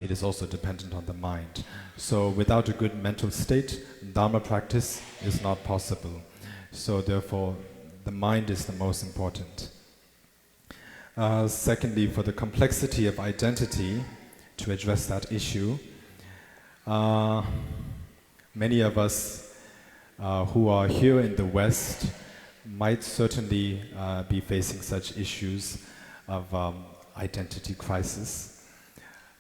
it is also dependent on the mind. So without a good mental state, Dharma practice is not possible. So therefore, the mind is the most important. Secondly, for the complexity of identity, to address that issue, many of us who are here in the West might certainly be facing such issues of identity crisis,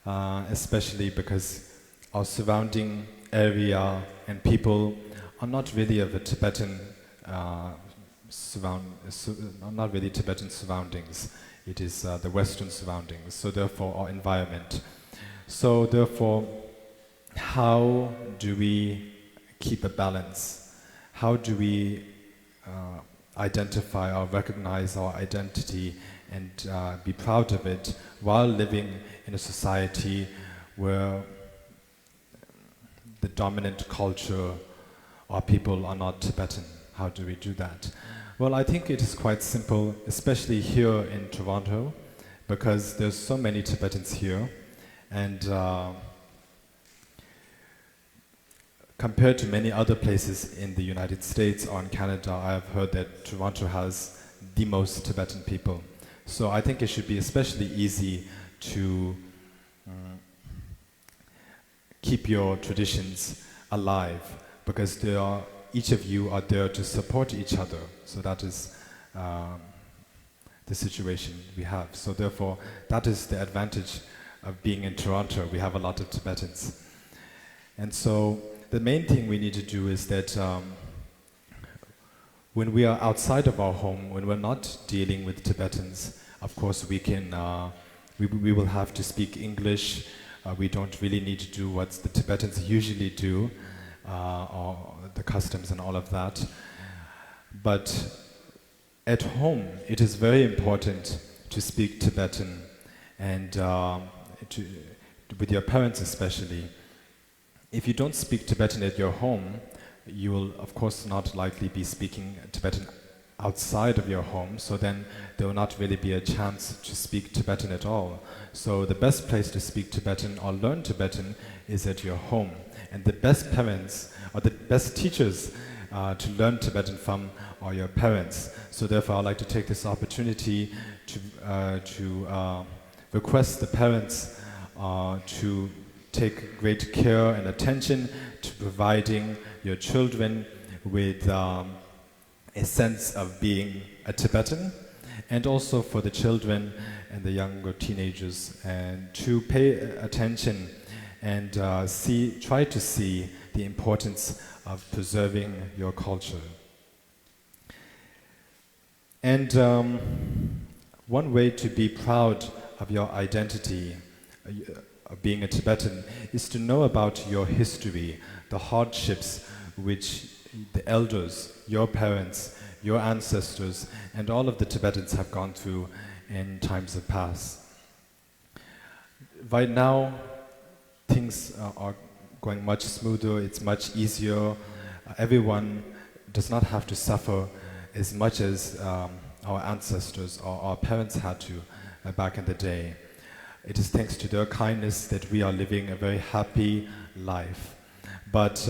especially because our surrounding area and people are not really of a Tibetan not really Tibetan surroundings. It is the Western surroundings, so therefore our environment. So therefore, how do we keep a balance? How do we identify or recognize our identity and be proud of it while living in a society where the dominant culture or people are not Tibetan? How do we do that? Well, I think it is quite simple, especially here in Toronto, because there's so many Tibetans here, and compared to many other places in the United States or in Canada, I have heard that Toronto has the most Tibetan people. So I think it should be especially easy to keep your traditions alive, because each of you are there to support each other. So that is the situation we have. So therefore, that is the advantage of being in Toronto. We have a lot of Tibetans. And so the main thing we need to do is that when we are outside of our home, when we're not dealing with Tibetans, of course we can, we will have to speak English. We don't really need to do what the Tibetans usually do, or the customs and all of that. But at home, it is very important to speak Tibetan, and with your parents especially. If you don't speak Tibetan at your home, you will of course not likely be speaking Tibetan outside of your home, so then there will not really be a chance to speak Tibetan at all. So the best place to speak Tibetan or learn Tibetan is at your home. And the best parents or the best teachers to learn Tibetan from are your parents. So therefore I'd like to take this opportunity to request the parents to take great care and attention to providing your children with a sense of being a Tibetan, and also for the children and the younger teenagers, and to pay attention and try to see the importance of preserving your culture. And one way to be proud of your identity, of being a Tibetan, is to know about your history, the hardships which the elders, your parents, your ancestors, and all of the Tibetans have gone through in times of past. Right now, things are going much smoother, it's much easier. Everyone does not have to suffer as much as our ancestors or our parents had to back in the day. It is thanks to their kindness that we are living a very happy life. But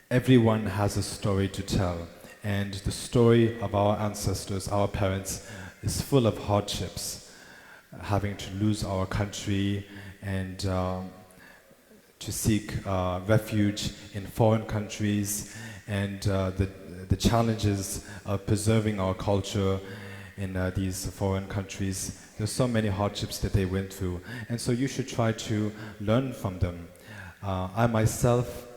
everyone has a story to tell, and the story of our ancestors, our parents, is full of hardships. Having to lose our country and to seek refuge in foreign countries, and the challenges of preserving our culture in these foreign countries. There's so many hardships that they went through, and so you should try to learn from them. I myself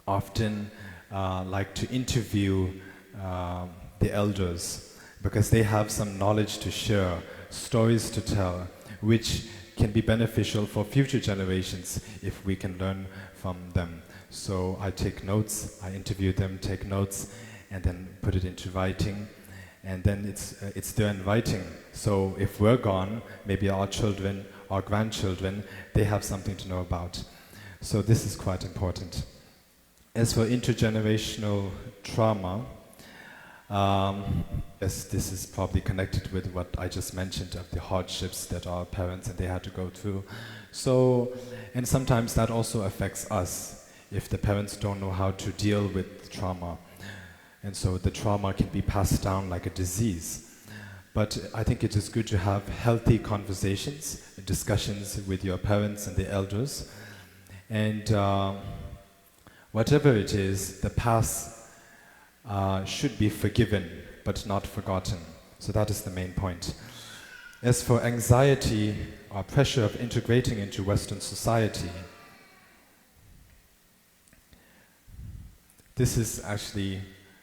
often like to interview the elders, because they have some knowledge to share, stories to tell, which can be beneficial for future generations if we can learn from them. So I take notes, I interview them, take notes, and then put it into writing. And then it's there in writing. So if we're gone, maybe our children, our grandchildren, they have something to know about. So this is quite important. As for intergenerational trauma, Yes, this is probably connected with what I just mentioned of the hardships that our parents and they had to go through. So, and sometimes that also affects us if the parents don't know how to deal with trauma. And so the trauma can be passed down like a disease. But I think it is good to have healthy conversations, discussions with your parents and the elders. And whatever it is, the past should be forgiven, but not forgotten. So that is the main point. As for anxiety or pressure of integrating into Western society, this is actually,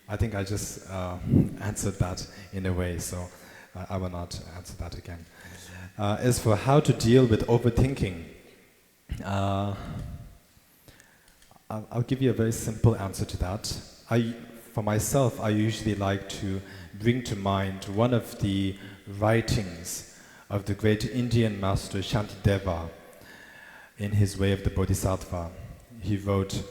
I think I just answered that in a way, so I will not answer that again. As for how to deal with overthinking, I'll give you a very simple answer to that. For myself, I usually like to bring to mind one of the writings of the great Indian master Shantideva in his Way of the Bodhisattva. He wrote,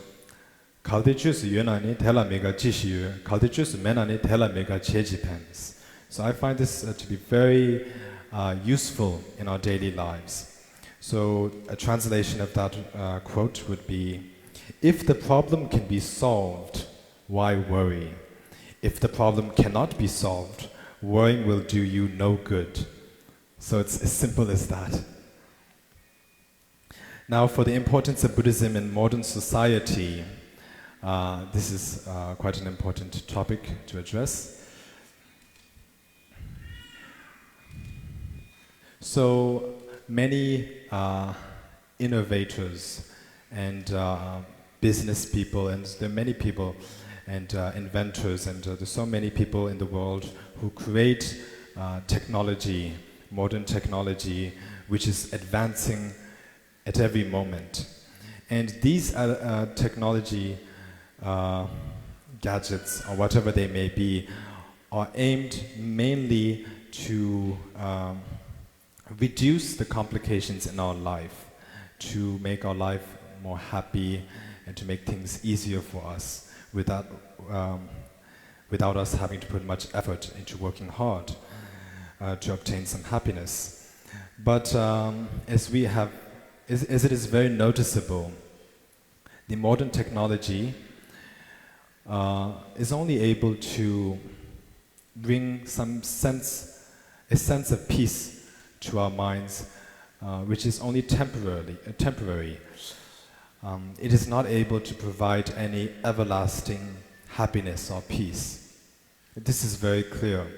"Kaldechus yunani tela mega jishiyu, kaldechus menani tela mega chejipens." So I find this to be very useful in our daily lives. So a translation of that quote would be, if the problem can be solved, why worry? If the problem cannot be solved, worrying will do you no good. So it's as simple as that. Now for the importance of Buddhism in modern society, this is quite an important topic to address. So many innovators and business people, and there are many people and inventors, and there's so many people in the world who create technology, modern technology, which is advancing at every moment. And these technology gadgets, or whatever they may be, are aimed mainly to reduce the complications in our life, to make our life more happy and to make things easier for us without us having to put much effort into working hard to obtain some happiness. But as it is very noticeable, the modern technology is only able to bring a sense of peace to our minds, which is only temporary. It is not able to provide any everlasting happiness or peace. This is very clear.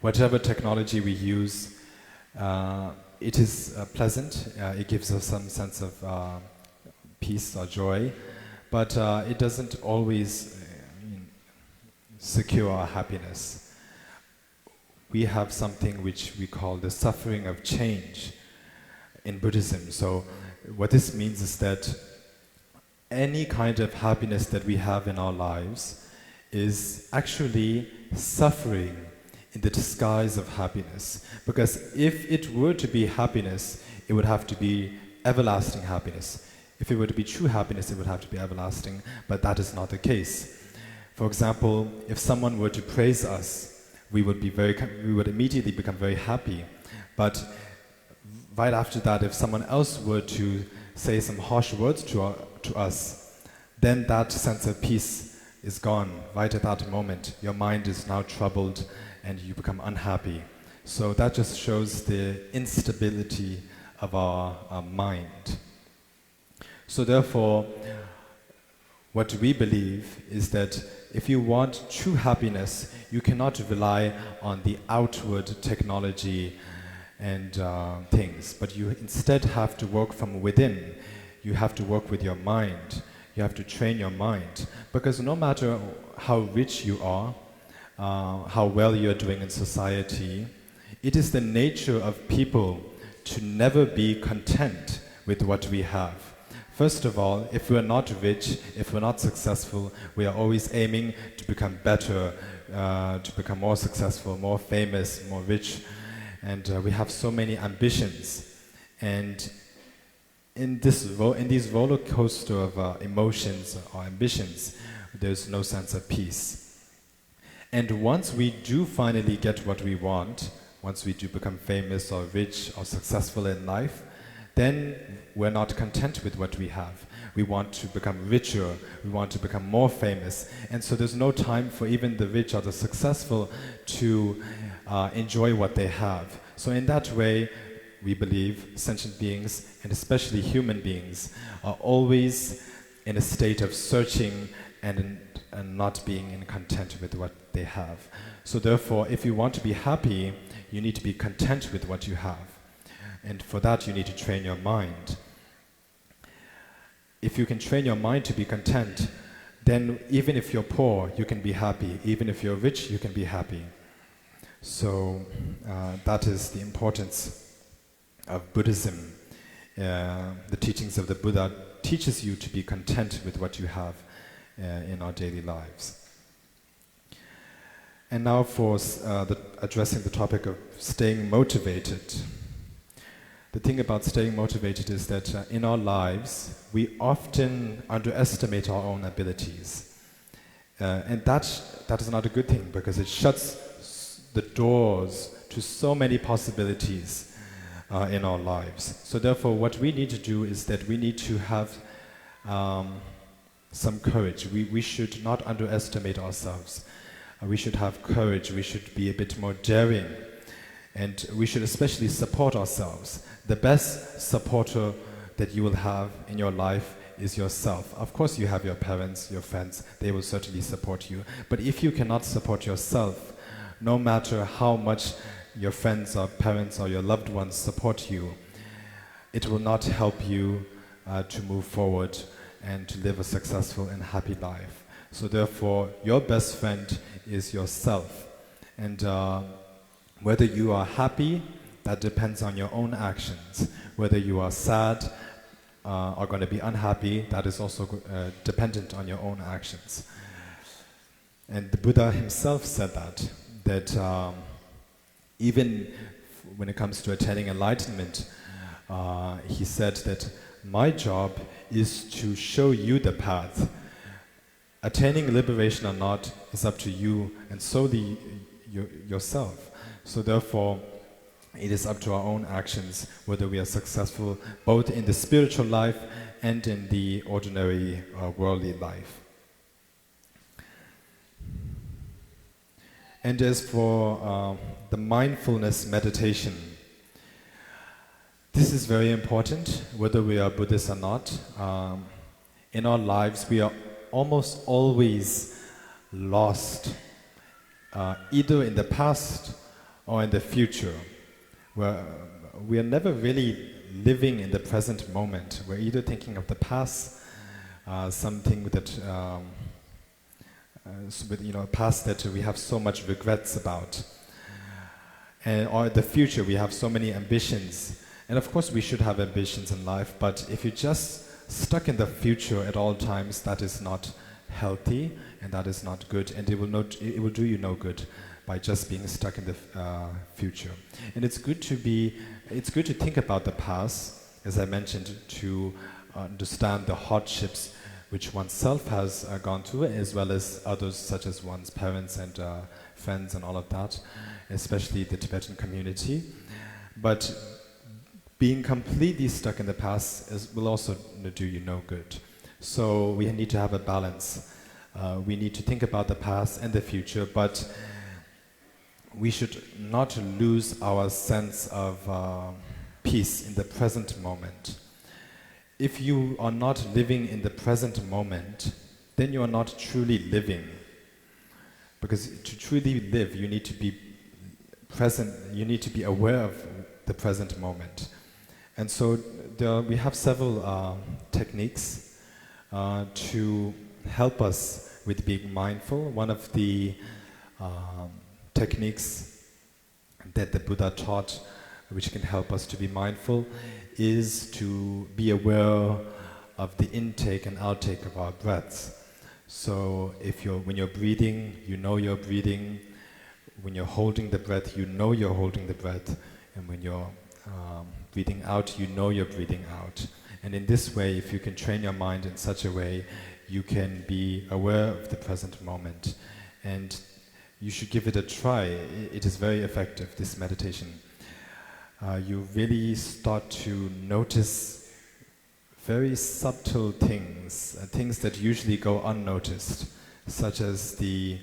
Whatever technology we use, it is pleasant, it gives us some sense of peace or joy, but it doesn't always secure our happiness. We have something which we call the suffering of change in Buddhism. So what this means is that any kind of happiness that we have in our lives is actually suffering in the disguise of happiness. Because if it were to be happiness, it would have to be everlasting happiness. If it were to be true happiness, it would have to be everlasting, but that is not the case. For example, if someone were to praise us, we would immediately become very happy. But right after that, if someone else were to say some harsh words to us, then that sense of peace is gone. Right at that moment, your mind is now troubled and you become unhappy. So that just shows the instability of our mind. So therefore, what we believe is that if you want true happiness, you cannot rely on the outward technology and things, but you instead have to work from within. You have to work with your mind. You have to train your mind, because no matter how rich you are, how well you're doing in society, it is the nature of people to never be content with what we have. First of all, if we're not rich, if we're not successful, we are always aiming to become better, to become more successful, more famous, more rich, and we have so many ambitions. And in these roller coaster of emotions or ambitions, there's no sense of peace. And once we do finally get what we want, once we do become famous or rich or successful in life, then we're not content with what we have. We want to become richer, we want to become more famous, and so there's no time for even the rich or the successful to enjoy what they have. So in that way, we believe sentient beings, and especially human beings, are always in a state of searching and not being in content with what they have. So therefore, if you want to be happy, you need to be content with what you have. And for that, you need to train your mind. If you can train your mind to be content, then even if you're poor, you can be happy. Even if you're rich, you can be happy. So that is the importance of Buddhism. The teachings of the Buddha teaches you to be content with what you have in our daily lives. And now for addressing the topic of staying motivated. The thing about staying motivated is that in our lives, we often underestimate our own abilities. And that is not a good thing, because it shuts the doors to so many possibilities in our lives. So therefore, what we need to do is that we need to have some courage. We should not underestimate ourselves. We should have courage. We should be a bit more daring. And we should especially support ourselves. The best supporter that you will have in your life is yourself. Of course, you have your parents, your friends. They will certainly support you. But if you cannot support yourself, no matter how much your friends or parents or your loved ones support you, it will not help you to move forward and to live a successful and happy life. So therefore, your best friend is yourself. And whether you are happy, that depends on your own actions. Whether you are sad or going to be unhappy, that is also dependent on your own actions. And the Buddha himself said that even when it comes to attaining enlightenment, he said that my job is to show you the path. Attaining liberation or not is up to you and solely yourself. So therefore, it is up to our own actions whether we are successful both in the spiritual life and in the ordinary worldly life. And as for the mindfulness meditation, this is very important, whether we are Buddhists or not. In our lives, we are almost always lost, either in the past or in the future. We are never really living in the present moment. We're either thinking of the past, something that, a past that we have so much regrets about, or the future we have so many ambitions. And of course we should have ambitions in life, but if you're just stuck in the future at all times, that is not healthy and that is not good, and it will do you no good by just being stuck in the future. And it's good to think about the past, as I mentioned, to understand the hardships which oneself has gone through, as well as others, such as one's parents and friends and all of that, especially the Tibetan community. But being completely stuck in the past will also do you no good. So we need to have a balance. We need to think about the past and the future, but we should not lose our sense of peace in the present moment. If you are not living in the present moment, then you are not truly living. Because to truly live, you need to be present, you need to be aware of the present moment. And so we have several techniques to help us with being mindful. One of the techniques that the Buddha taught, which can help us to be mindful, is to be aware of the intake and outtake of our breaths. So when you're breathing, you know you're breathing. When you're holding the breath, you know you're holding the breath. And when you're breathing out, you know you're breathing out. And in this way, if you can train your mind in such a way, you can be aware of the present moment. And you should give it a try. It is very effective, this meditation. You really start to notice very subtle things, things that usually go unnoticed, such as the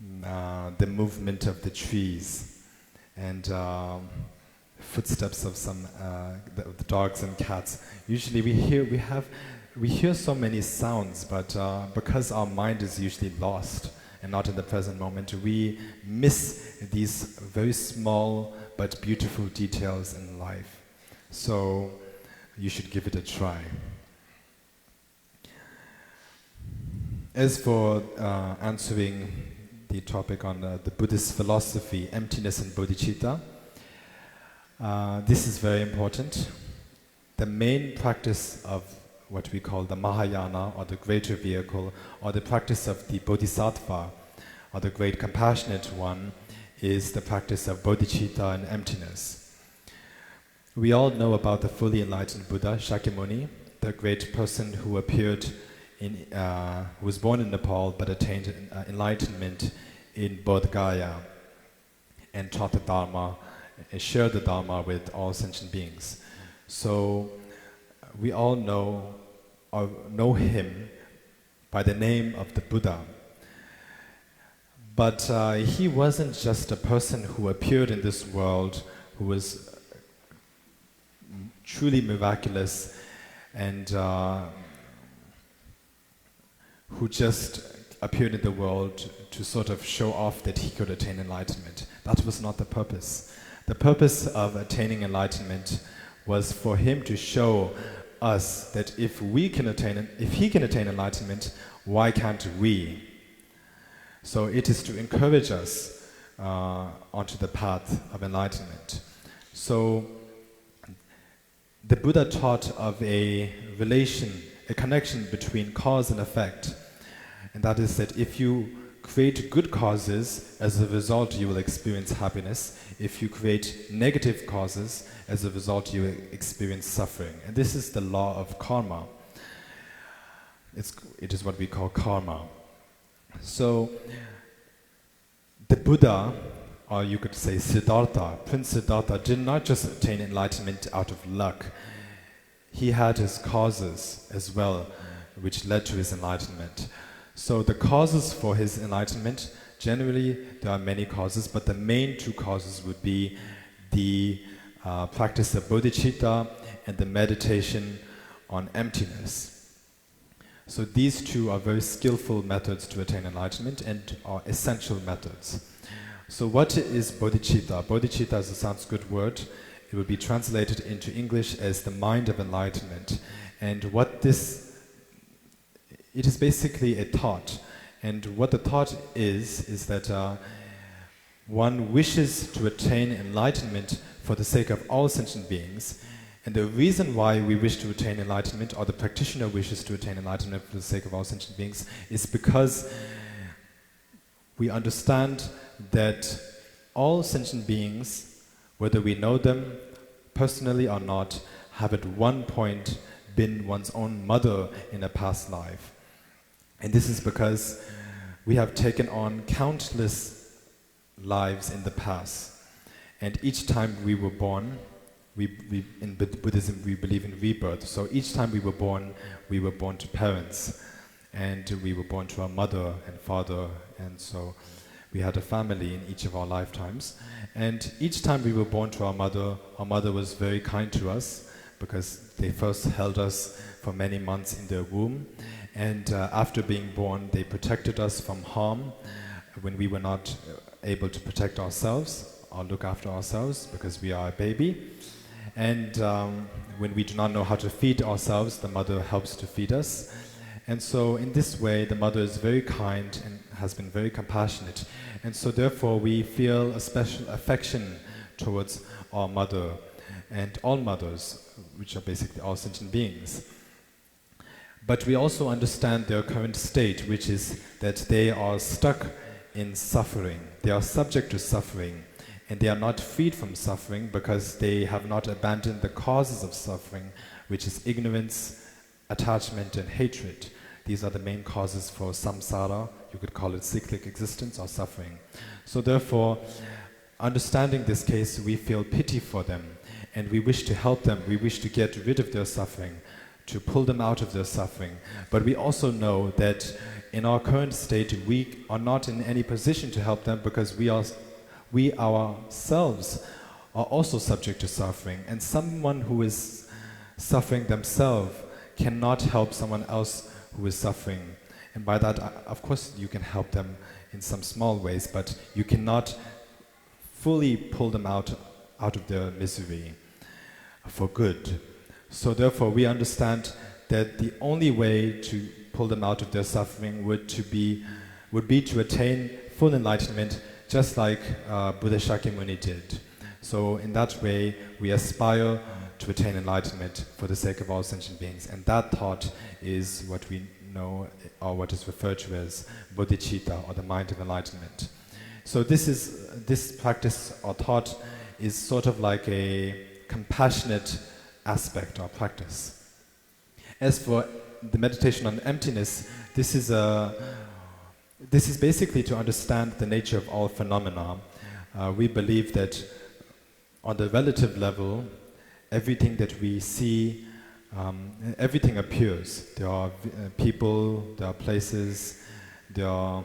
movement of the trees and footsteps of some the dogs and cats. Usually we hear so many sounds, but because our mind is usually lost and not in the present moment, we miss these very small but beautiful details in life. So you should give it a try. As for answering the topic on the Buddhist philosophy, emptiness and bodhicitta, this is very important. The main practice of what we call the Mahayana, or the greater vehicle, or the practice of the Bodhisattva, or the great compassionate one, is the practice of bodhicitta and emptiness. We all know about the fully enlightened Buddha, Shakyamuni, the great person who appeared who was born in Nepal but attained enlightenment in Bodh Gaya and taught the Dharma, and shared the Dharma with all sentient beings. So we all know him by the name of the Buddha. But he wasn't just a person who appeared in this world who was truly miraculous and who just appeared in the world to sort of show off that he could attain enlightenment. That was not the purpose. The purpose of attaining enlightenment was for him to show us that if he can attain enlightenment, why can't we? So it is to encourage us onto the path of enlightenment. So the Buddha taught of a connection between cause and effect. And that is that if you create good causes, as a result you will experience happiness. If you create negative causes, as a result you will experience suffering. And this is the law of karma. It is what we call karma. So the Buddha, or you could say Siddhartha, Prince Siddhartha, did not just attain enlightenment out of luck. He had his causes as well, which led to his enlightenment. So the causes for his enlightenment, generally there are many causes, but the main two causes would be the practice of bodhicitta and the meditation on emptiness. So these two are very skillful methods to attain enlightenment and are essential methods. So what is bodhicitta? Bodhicitta is a Sanskrit word. It would be translated into English as the mind of enlightenment. And it is basically a thought. And what the thought is that one wishes to attain enlightenment for the sake of all sentient beings. And the reason why we wish to attain enlightenment, or the practitioner wishes to attain enlightenment for the sake of all sentient beings, is because we understand that all sentient beings, whether we know them personally or not, have at one point been one's own mother in a past life. And this is because we have taken on countless lives in the past. And each time we were born, in Buddhism we believe in rebirth. So each time we were born to parents. And we were born to our mother and father. And so we had a family in each of our lifetimes. And each time we were born to our mother was very kind to us, because they first held us for many months in their womb. And after being born, they protected us from harm when we were not able to protect ourselves or look after ourselves, because we are a baby. And when we do not know how to feed ourselves, the mother helps to feed us. And so in this way, the mother is very kind and has been very compassionate. And so therefore, we feel a special affection towards our mother and all mothers, which are basically all sentient beings. But we also understand their current state, which is that they are stuck in suffering. They are subject to suffering, and they are not freed from suffering because they have not abandoned the causes of suffering, which is ignorance, attachment, and hatred. These are the main causes for samsara. You could call it cyclic existence or suffering. So therefore, understanding this case, we feel pity for them, and we wish to help them. We wish to get rid of their suffering, to pull them out of their suffering. But we also know that in our current state, we are not in any position to help them, because we ourselves are also subject to suffering. And someone who is suffering themselves cannot help someone else who is suffering. And by that, of course, you can help them in some small ways, but you cannot fully pull them out of their misery for good. So therefore, we understand that the only way to pull them out of their suffering would be to attain full enlightenment, just like Buddha Shakyamuni did. So in that way, we aspire to attain enlightenment for the sake of all sentient beings. And that thought is what we know, or what is referred to as bodhicitta, or the mind of enlightenment. So this practice or thought is sort of like a compassionate aspect or practice. As for the meditation on emptiness, this is basically to understand the nature of all phenomena. We believe that on the relative level, everything that we see, everything appears. There are people, there are places, there are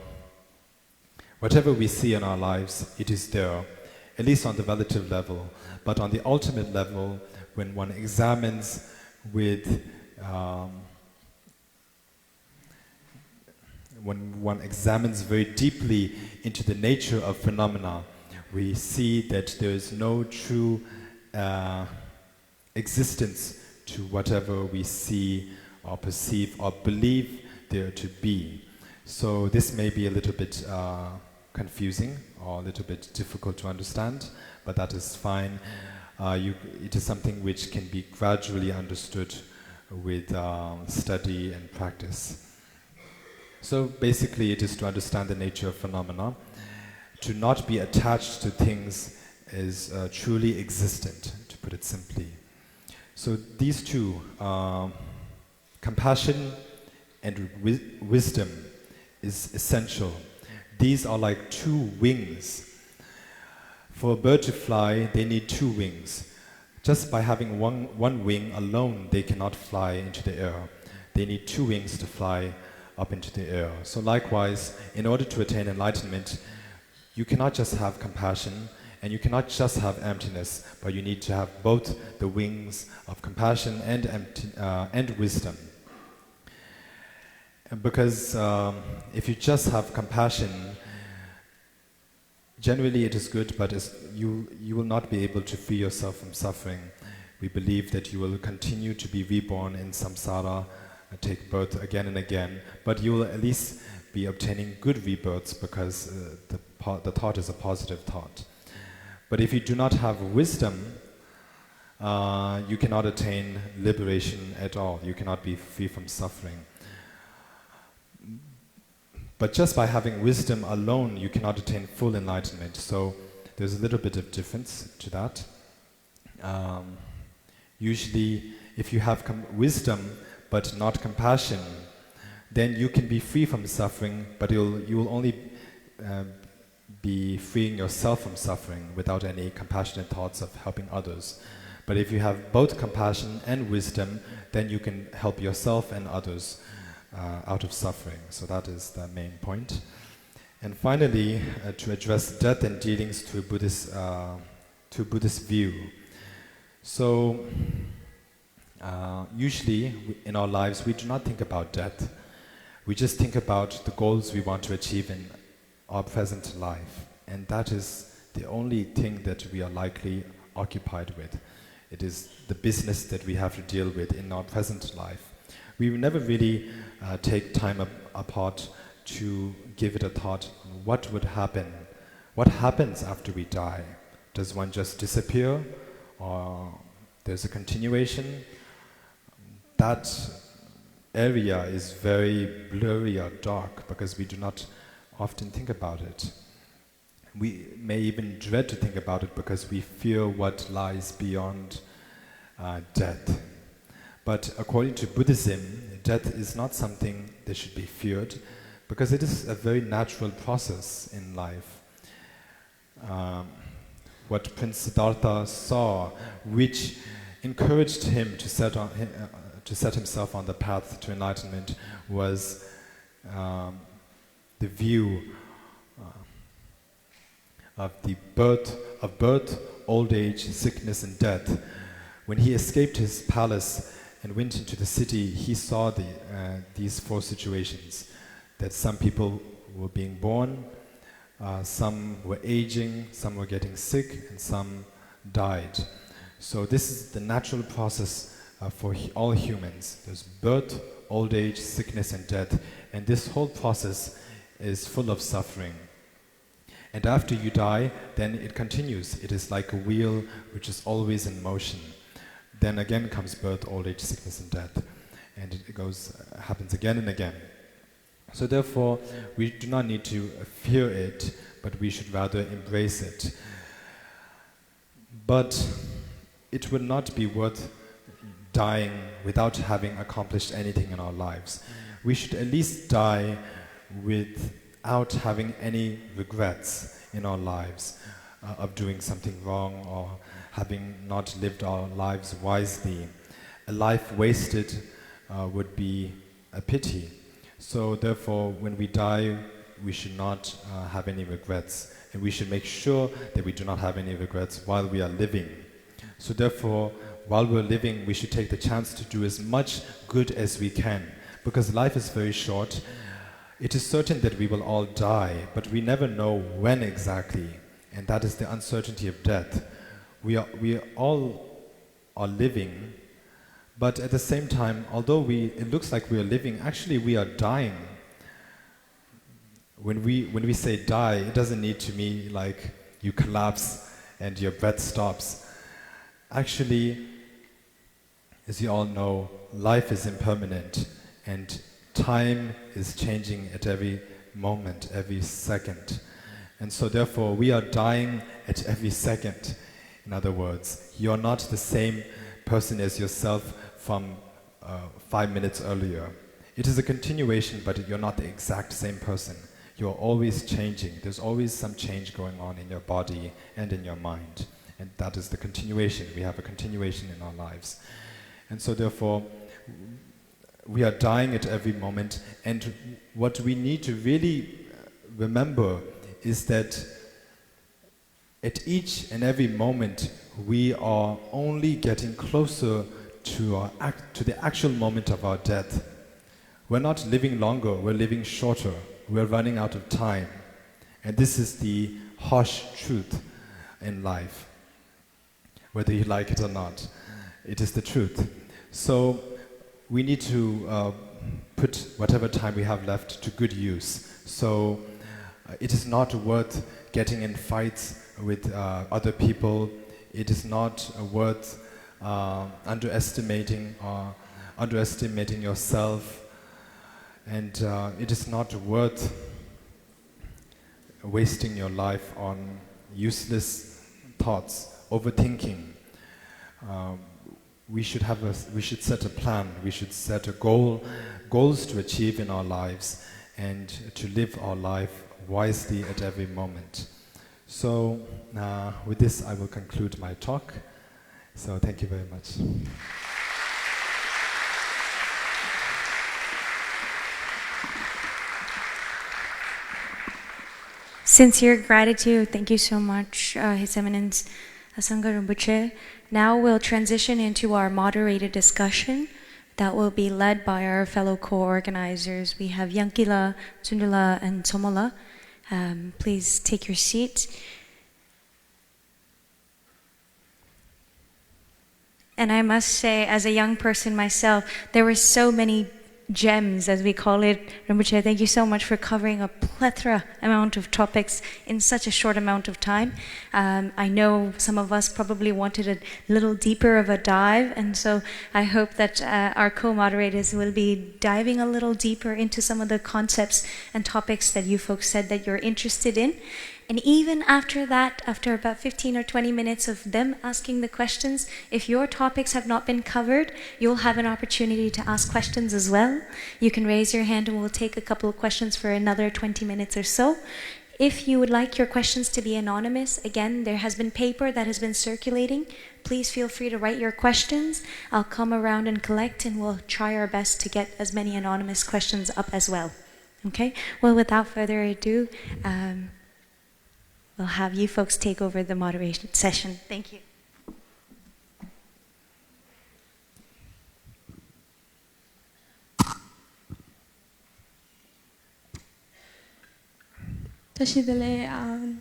whatever we see in our lives, it is there, at least on the relative level. But on the ultimate level, when one examines when one examines very deeply into the nature of phenomena, we see that there is no true existence to whatever we see or perceive or believe there to be. So this may be a little bit confusing or a little bit difficult to understand, but that is fine. It is something which can be gradually understood with study and practice. So basically it is to understand the nature of phenomena, to not be attached to things as truly existent, to put it simply. So these two, compassion and wisdom, is essential. These are like two wings. For a bird to fly, they need two wings. Just by having one wing alone, they cannot fly into the air. They need two wings to fly up into the air. So likewise, in order to attain enlightenment, you cannot just have compassion and you cannot just have emptiness, but you need to have both the wings of compassion and wisdom. Because if you just have compassion, generally it is good, but you will not be able to free yourself from suffering. We believe that you will continue to be reborn in samsara, take birth again and again, but you will at least be obtaining good rebirths, because the thought is a positive thought. But if you do not have wisdom, you cannot attain liberation at all. You cannot be free from suffering. But just by having wisdom alone, you cannot attain full enlightenment. So there's a little bit of difference to that. Usually, if you have wisdom but not compassion, then you can be free from suffering, but you will only be freeing yourself from suffering without any compassionate thoughts of helping others. But if you have both compassion and wisdom, then you can help yourself and others out of suffering. So that is the main point. And finally, to address death and dealings to a Buddhist view. So usually in our lives we do not think about death. We just think about the goals we want to achieve in our present life, and that is the only thing that we are likely occupied with. It is the business that we have to deal with in our present life. We never really take time apart to give it a thought. What would happen? What happens after we die? Does one just disappear, or there's a continuation? That area is very blurry or dark because we do not often think about it. We may even dread to think about it because we fear what lies beyond death. But according to Buddhism, death is not something they should be feared, because it is a very natural process in life. What Prince Siddhartha saw, which encouraged him to set himself on the path to enlightenment, was the view of birth, old age, sickness, and death. When he escaped his palace and went into the city, he saw these four situations: that some people were being born, some were aging, some were getting sick, and some died. So this is the natural process for all humans. There's birth, old age, sickness, and death. And this whole process is full of suffering. And after you die, then it continues. It is like a wheel which is always in motion. Then again comes birth, old age, sickness, and death. And it happens again and again. So therefore, we do not need to fear it, but we should rather embrace it. But it would not be worth dying without having accomplished anything in our lives. We should at least die without having any regrets in our lives of doing something wrong or having not lived our lives wisely. A life wasted would be a pity. So therefore, when we die, we should not have any regrets, and we should make sure that we do not have any regrets while we are living. So therefore, while we're living, we should take the chance to do as much good as we can, because life is very short. It is certain that we will all die, but we never know when exactly, and that is the uncertainty of death. We all are living, but at the same time, although it looks like we are living, actually we are dying. When we say die, it doesn't need to mean like you collapse and your breath stops. Actually, as you all know, life is impermanent and time is changing at every moment, every second. And so therefore, we are dying at every second. In other words, you're not the same person as yourself from 5 minutes earlier. It is a continuation, but you're not the exact same person. You're always changing. There's always some change going on in your body and in your mind. And that is the continuation. We have a continuation in our lives. And so therefore, we are dying at every moment. And what we need to really remember is that at each and every moment, we are only getting closer to the actual moment of our death. We're not living longer, we're living shorter. We're running out of time. And this is the harsh truth in life. Whether you like it or not, it is the truth. So we need to put whatever time we have left to good use. So it is not worth getting in fights with other people. It is not worth underestimating yourself. And it is not worth wasting your life on useless thoughts, overthinking. We should set a plan. We should set a goals to achieve in our lives, and to live our life wisely at every moment. So with this, I will conclude my talk. So thank you very much. Sincere gratitude. Thank you so much, His Eminence Asanga Rinpoche. Now we'll transition into our moderated discussion that will be led by our fellow co-organizers. We have Yankila, Tsundula, and Somola. Please take your seat. And I must say, as a young person myself, there were so many gems, as we call it. Rinpoche, thank you so much for covering a plethora amount of topics in such a short amount of time. I know some of us probably wanted a little deeper of a dive, and so I hope that our co-moderators will be diving a little deeper into some of the concepts and topics that you folks said that you're interested in. And even after that, after about 15 or 20 minutes of them asking the questions, if your topics have not been covered, you'll have an opportunity to ask questions as well. You can raise your hand and we'll take a couple of questions for another 20 minutes or so. If you would like your questions to be anonymous, again, there has been paper that has been circulating. Please feel free to write your questions. I'll come around and collect, and we'll try our best to get as many anonymous questions up as well. Okay? Well, without further ado, we'll have you folks take over the moderation session. Thank you. Tashidale,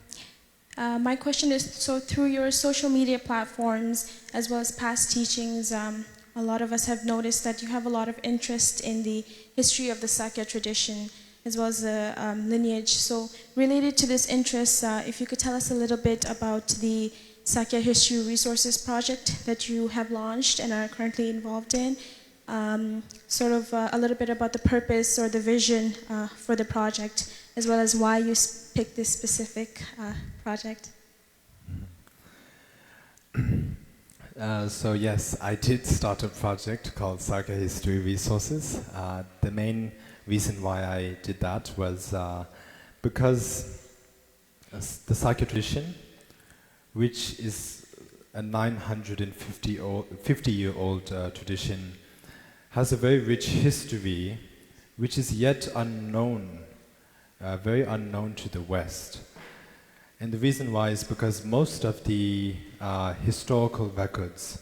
my question is, so through your social media platforms, as well as past teachings, a lot of us have noticed that you have a lot of interest in the history of the Sakya tradition, as well as the lineage. So related to this interest, if you could tell us a little bit about the Sakya History Resources project that you have launched and are currently involved in, sort of a little bit about the purpose or the vision for the project, as well as why you picked this specific project. So yes, I did start a project called Sakya History Resources. The main reason why I did that was because the Sakya tradition, which is a 950-year-old tradition, has a very rich history which is yet unknown, very unknown to the West. And the reason why is because most of the historical records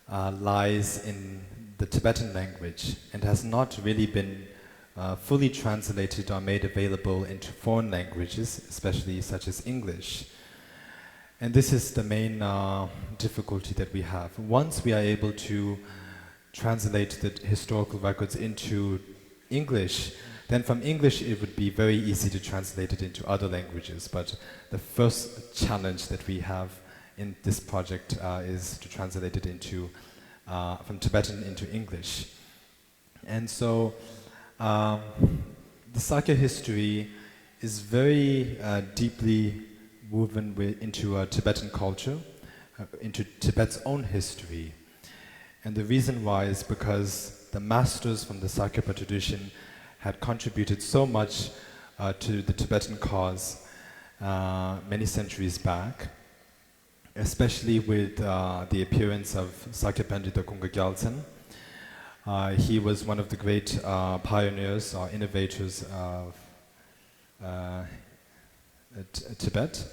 lies in the Tibetan language and has not really been fully translated or made available into foreign languages, especially such as English. And this is the main difficulty that we have. Once we are able to translate the historical records into English, then from English it would be very easy to translate it into other languages. But the first challenge that we have in this project is to translate it into from Tibetan into English. And so the Sakya history is very deeply woven into Tibetan culture, into Tibet's own history. And the reason why is because the masters from the Sakya tradition had contributed so much to the Tibetan cause many centuries back, especially with the appearance of Sakya Pandita Kunga Gyaltsen. He was one of the great pioneers or innovators of Tibet,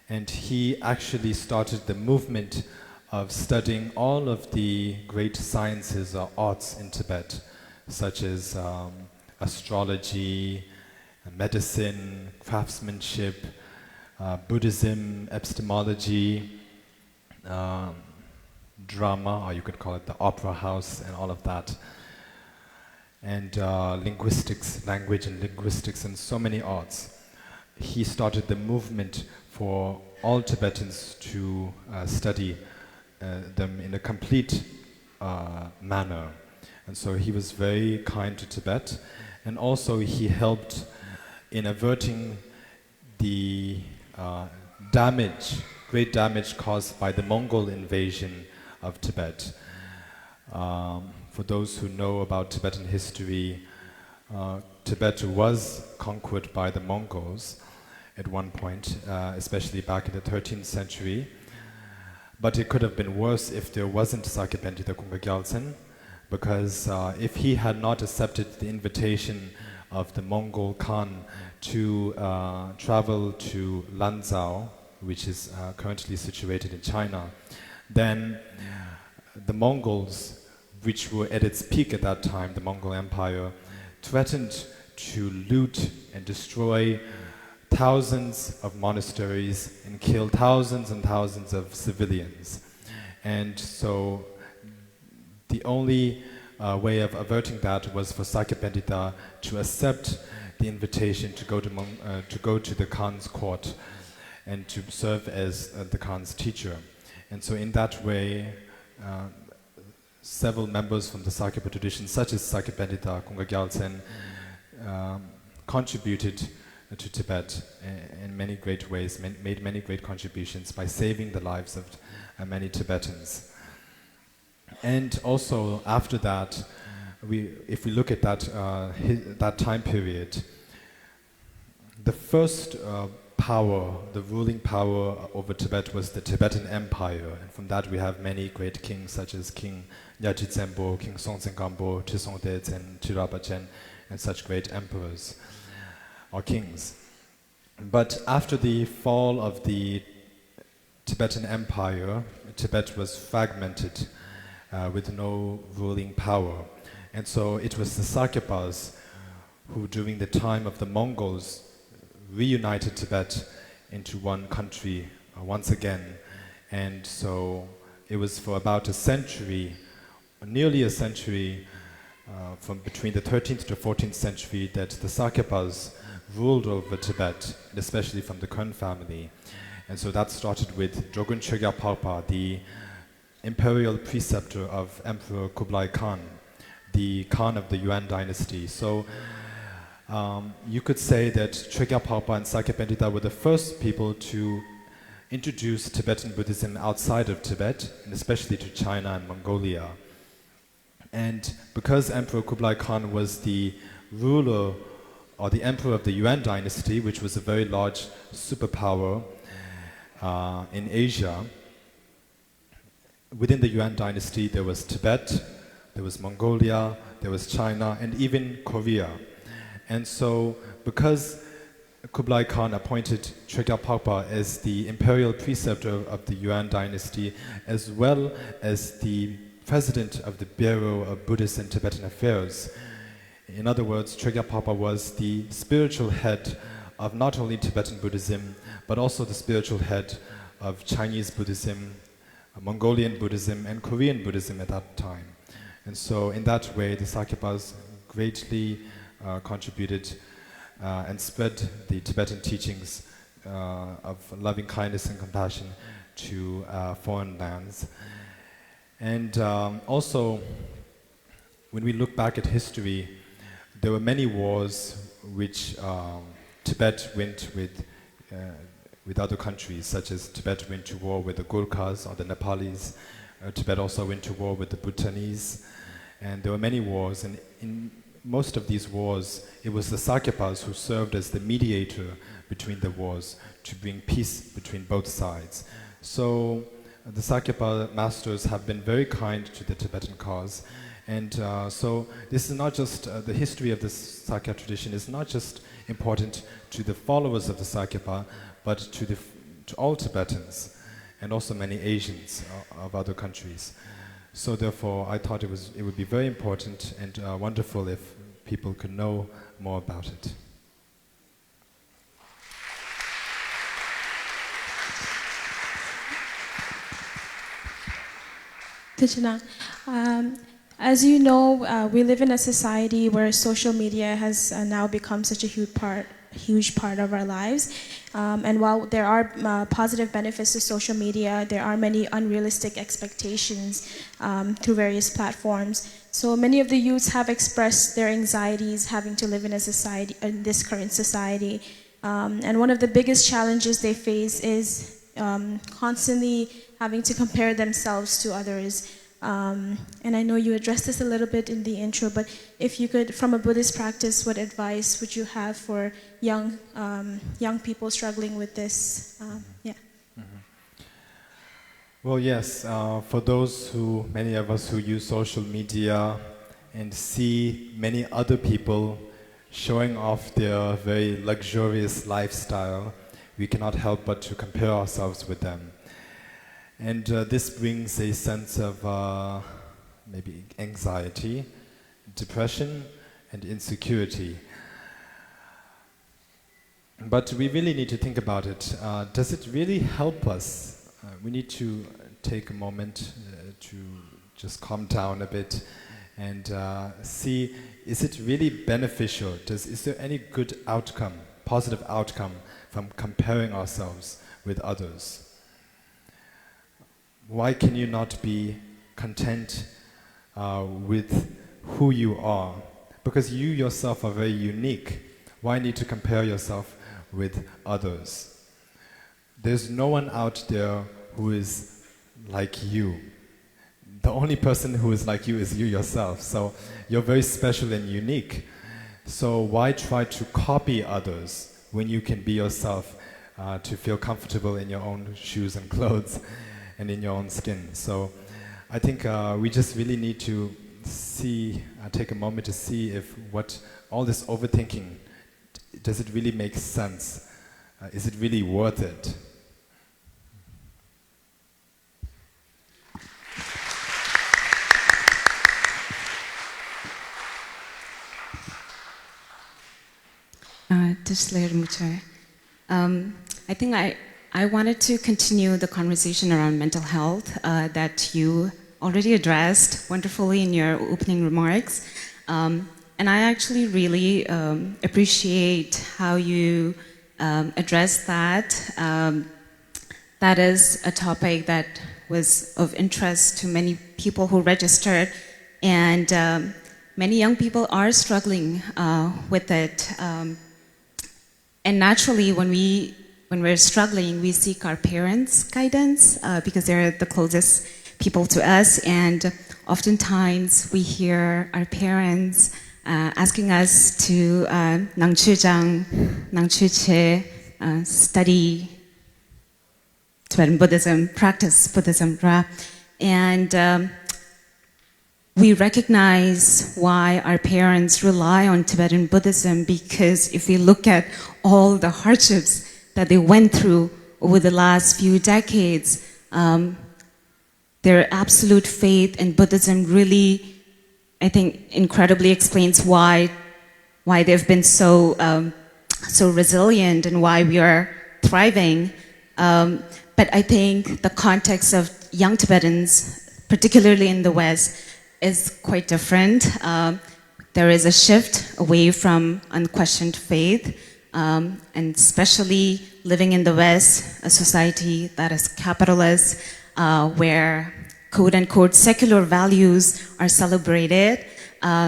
and he actually started the movement of studying all of the great sciences or arts in Tibet, such as astrology, medicine, craftsmanship, Buddhism, epistemology, drama, or you could call it the opera house, and all of that, and linguistics, language and linguistics, and so many arts. He started the movement for all Tibetans to study them in a complete manner. And so he was very kind to Tibet, and also he helped in averting the great damage caused by the Mongol invasion of Tibet. For those who know about Tibetan history, Tibet was conquered by the Mongols at one point, especially back in the 13th century. But it could have been worse if there wasn't Sakya Pandita Kunga Gyaltsen, because if he had not accepted the invitation of the Mongol Khan to travel to Lanzhou, which is currently situated in China, then the Mongols, which were at its peak at that time, the Mongol Empire, threatened to loot and destroy thousands of monasteries and kill thousands and thousands of civilians. And so the only way of averting that was for Sakya Pandita to accept the invitation to go to the Khan's court and to serve as the Khan's teacher. And so in that way, several members from the Sakya tradition, such as Sakya Pandita Kunga Gyaltsen, contributed to Tibet in many great ways, made many great contributions by saving the lives of many Tibetans. And also after that, if we look at that time period, the first power, the ruling power over Tibet was the Tibetan Empire. And from that we have many great kings such as King Nyatri Tsembo, King Songtsen Gampo, Trisong Detsen, Chirapachen, and such great emperors or kings. But after the fall of the Tibetan Empire, Tibet was fragmented with no ruling power. And so it was the Sakyapas who, during the time of the Mongols, reunited Tibet into one country once again. And so it was for about a century, nearly a century, from between the 13th to 14th century, that the Sakyapas ruled over Tibet, and especially from the Kön family. And so that started with Drögun Chögyal Palpa, the imperial preceptor of Emperor Kublai Khan, the Khan of the Yuan dynasty. So you could say that Chögyal Palpa and Sakya Pentita were the first people to introduce Tibetan Buddhism outside of Tibet, and especially to China and Mongolia. And because Emperor Kublai Khan was the ruler or the emperor of the Yuan dynasty, which was a very large superpower in Asia, within the Yuan dynasty there was Tibet, there was Mongolia, there was China, and even Korea. And so because Kublai Khan appointed Chögyal Palpa as the imperial preceptor of the Yuan dynasty, as well as the president of the Bureau of Buddhist and Tibetan Affairs. In other words, Chögyal Palpa was the spiritual head of not only Tibetan Buddhism, but also the spiritual head of Chinese Buddhism, Mongolian Buddhism, and Korean Buddhism at that time. And so in that way, the Sakyapas greatly contributed and spread the Tibetan teachings of loving kindness and compassion to foreign lands. And also, when we look back at history, there were many wars which Tibet went with other countries, such as Tibet went to war with the Gurkhas or the Nepalis. Tibet also went to war with the Bhutanese. And there were many wars, and in most of these wars, it was the Sakyapas who served as the mediator between the wars to bring peace between both sides. So the Sakyapa masters have been very kind to the Tibetan cause. And so this is not just, the history of the Sakya tradition is not just important to the followers of the Sakyapa, but to all Tibetans and also many Asians of other countries. So therefore, I thought it would be very important and wonderful if people could know more about it. Tijana, as you know, we live in a society where social media has now become such a huge part of our lives. And while there are positive benefits to social media, there are many unrealistic expectations through various platforms. So many of the youths have expressed their anxieties having to live in this current society. And one of the biggest challenges they face is constantly having to compare themselves to others. And I know you addressed this a little bit in the intro, but if you could, from a Buddhist practice, what advice would you have for young people struggling with this? Well, yes, for many of us who use social media and see many other people showing off their very luxurious lifestyle, we cannot help but to compare ourselves with them. And this brings a sense of maybe anxiety, depression, and insecurity. But we really need to think about it. Does it really help us? We need to take a moment to just calm down a bit and see, is it really beneficial? Is there any good outcome, positive outcome from comparing ourselves with others? Why can you not be content with who you are? Because you yourself are very unique. Why need to compare yourself with others. There's no one out there who is like you. The only person who is like you is you yourself. So you're very special and unique. So why try to copy others when you can be yourself, to feel comfortable in your own shoes and clothes and in your own skin? So I think we just really need to see, take a moment to see if what all this overthinking, does it really make sense? Is it really worth it? Rinpoche. I think I wanted to continue the conversation around mental health that you already addressed wonderfully in your opening remarks. And I actually really appreciate how you addressed that. That is a topic that was of interest to many people who registered, and many young people are struggling with it. And naturally, when we're struggling, we seek our parents' guidance because they're the closest people to us. And oftentimes, we hear our parents asking us to nangchujang, nangchuche, study Tibetan Buddhism, practice Buddhism, and we recognize why our parents rely on Tibetan Buddhism, because if we look at all the hardships that they went through over the last few decades, their absolute faith in Buddhism really, I think, incredibly explains why they've been so resilient and why we are thriving. But I think the context of young Tibetans, particularly in the West, is quite different. There is a shift away from unquestioned faith, and especially living in the West, a society that is capitalist, where quote-unquote secular values are celebrated.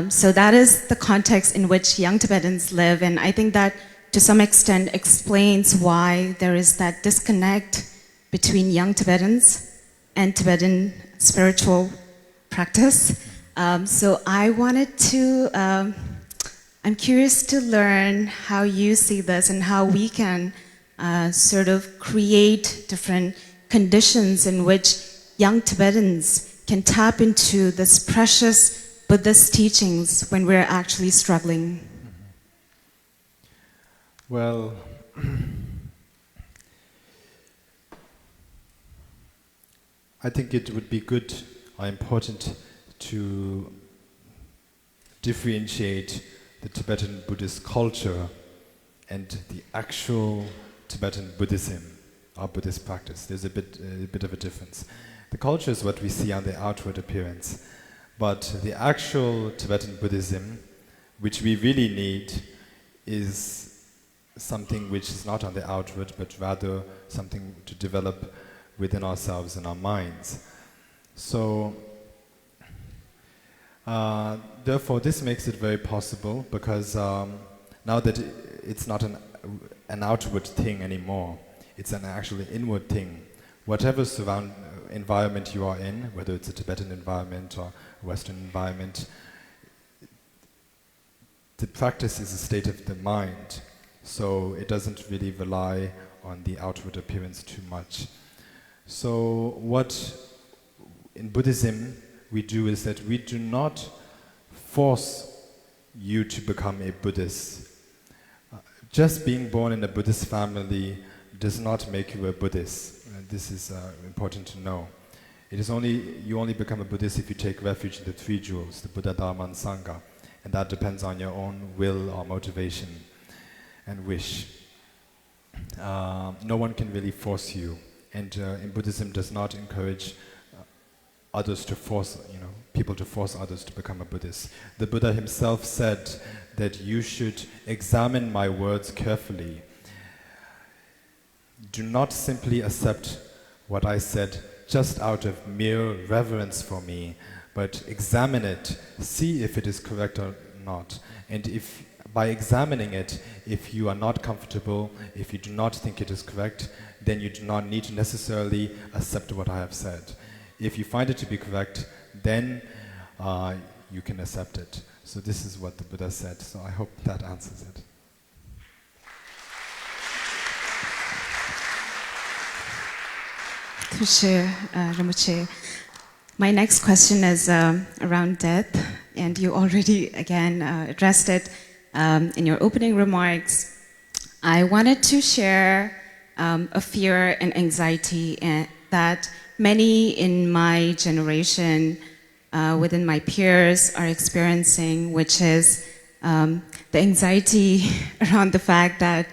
So that is the context in which young Tibetans live, and I think that to some extent explains why there is that disconnect between young Tibetans and Tibetan spiritual practice. So I wanted to, I'm curious to learn how you see this and how we can sort of create different conditions in which young Tibetans can tap into this precious Buddhist teachings when we're actually struggling. Well, I think it would be good or important to differentiate the Tibetan Buddhist culture and the actual Tibetan Buddhism, or Buddhist practice. There's a bit of a difference. The culture is what we see on the outward appearance, but the actual Tibetan Buddhism, which we really need, is something which is not on the outward, but rather something to develop within ourselves and our minds. So, therefore, this makes it very possible, because now that it's not an outward thing anymore, it's an actually inward thing. Whatever environment you are in, whether it's a Tibetan environment or a Western environment, the practice is a state of the mind, so it doesn't really rely on the outward appearance too much. So what in Buddhism we do is that we do not force you to become a Buddhist. Just being born in a Buddhist family does not make you a Buddhist. This is important to know. It is you only become a Buddhist if you take refuge in the three jewels, the Buddha, Dharma, and Asanga, and that depends on your own will or motivation and wish. No one can really force you, and in Buddhism does not encourage others to force, people to force others to become a Buddhist. The Buddha himself said that you should examine my words carefully. Do not simply accept what I said just out of mere reverence for me, but examine it, see if it is correct or not. And if by examining it, if you are not comfortable, if you do not think it is correct, then you do not need to necessarily accept what I have said. If you find it to be correct, then you can accept it. So this is what the Buddha said. So I hope that answers it. Touché, Rinpoche. My next question is around death, and you already again addressed it in your opening remarks. I wanted to share a fear and anxiety that many in my generation, within my peers, are experiencing, which is the anxiety around the fact that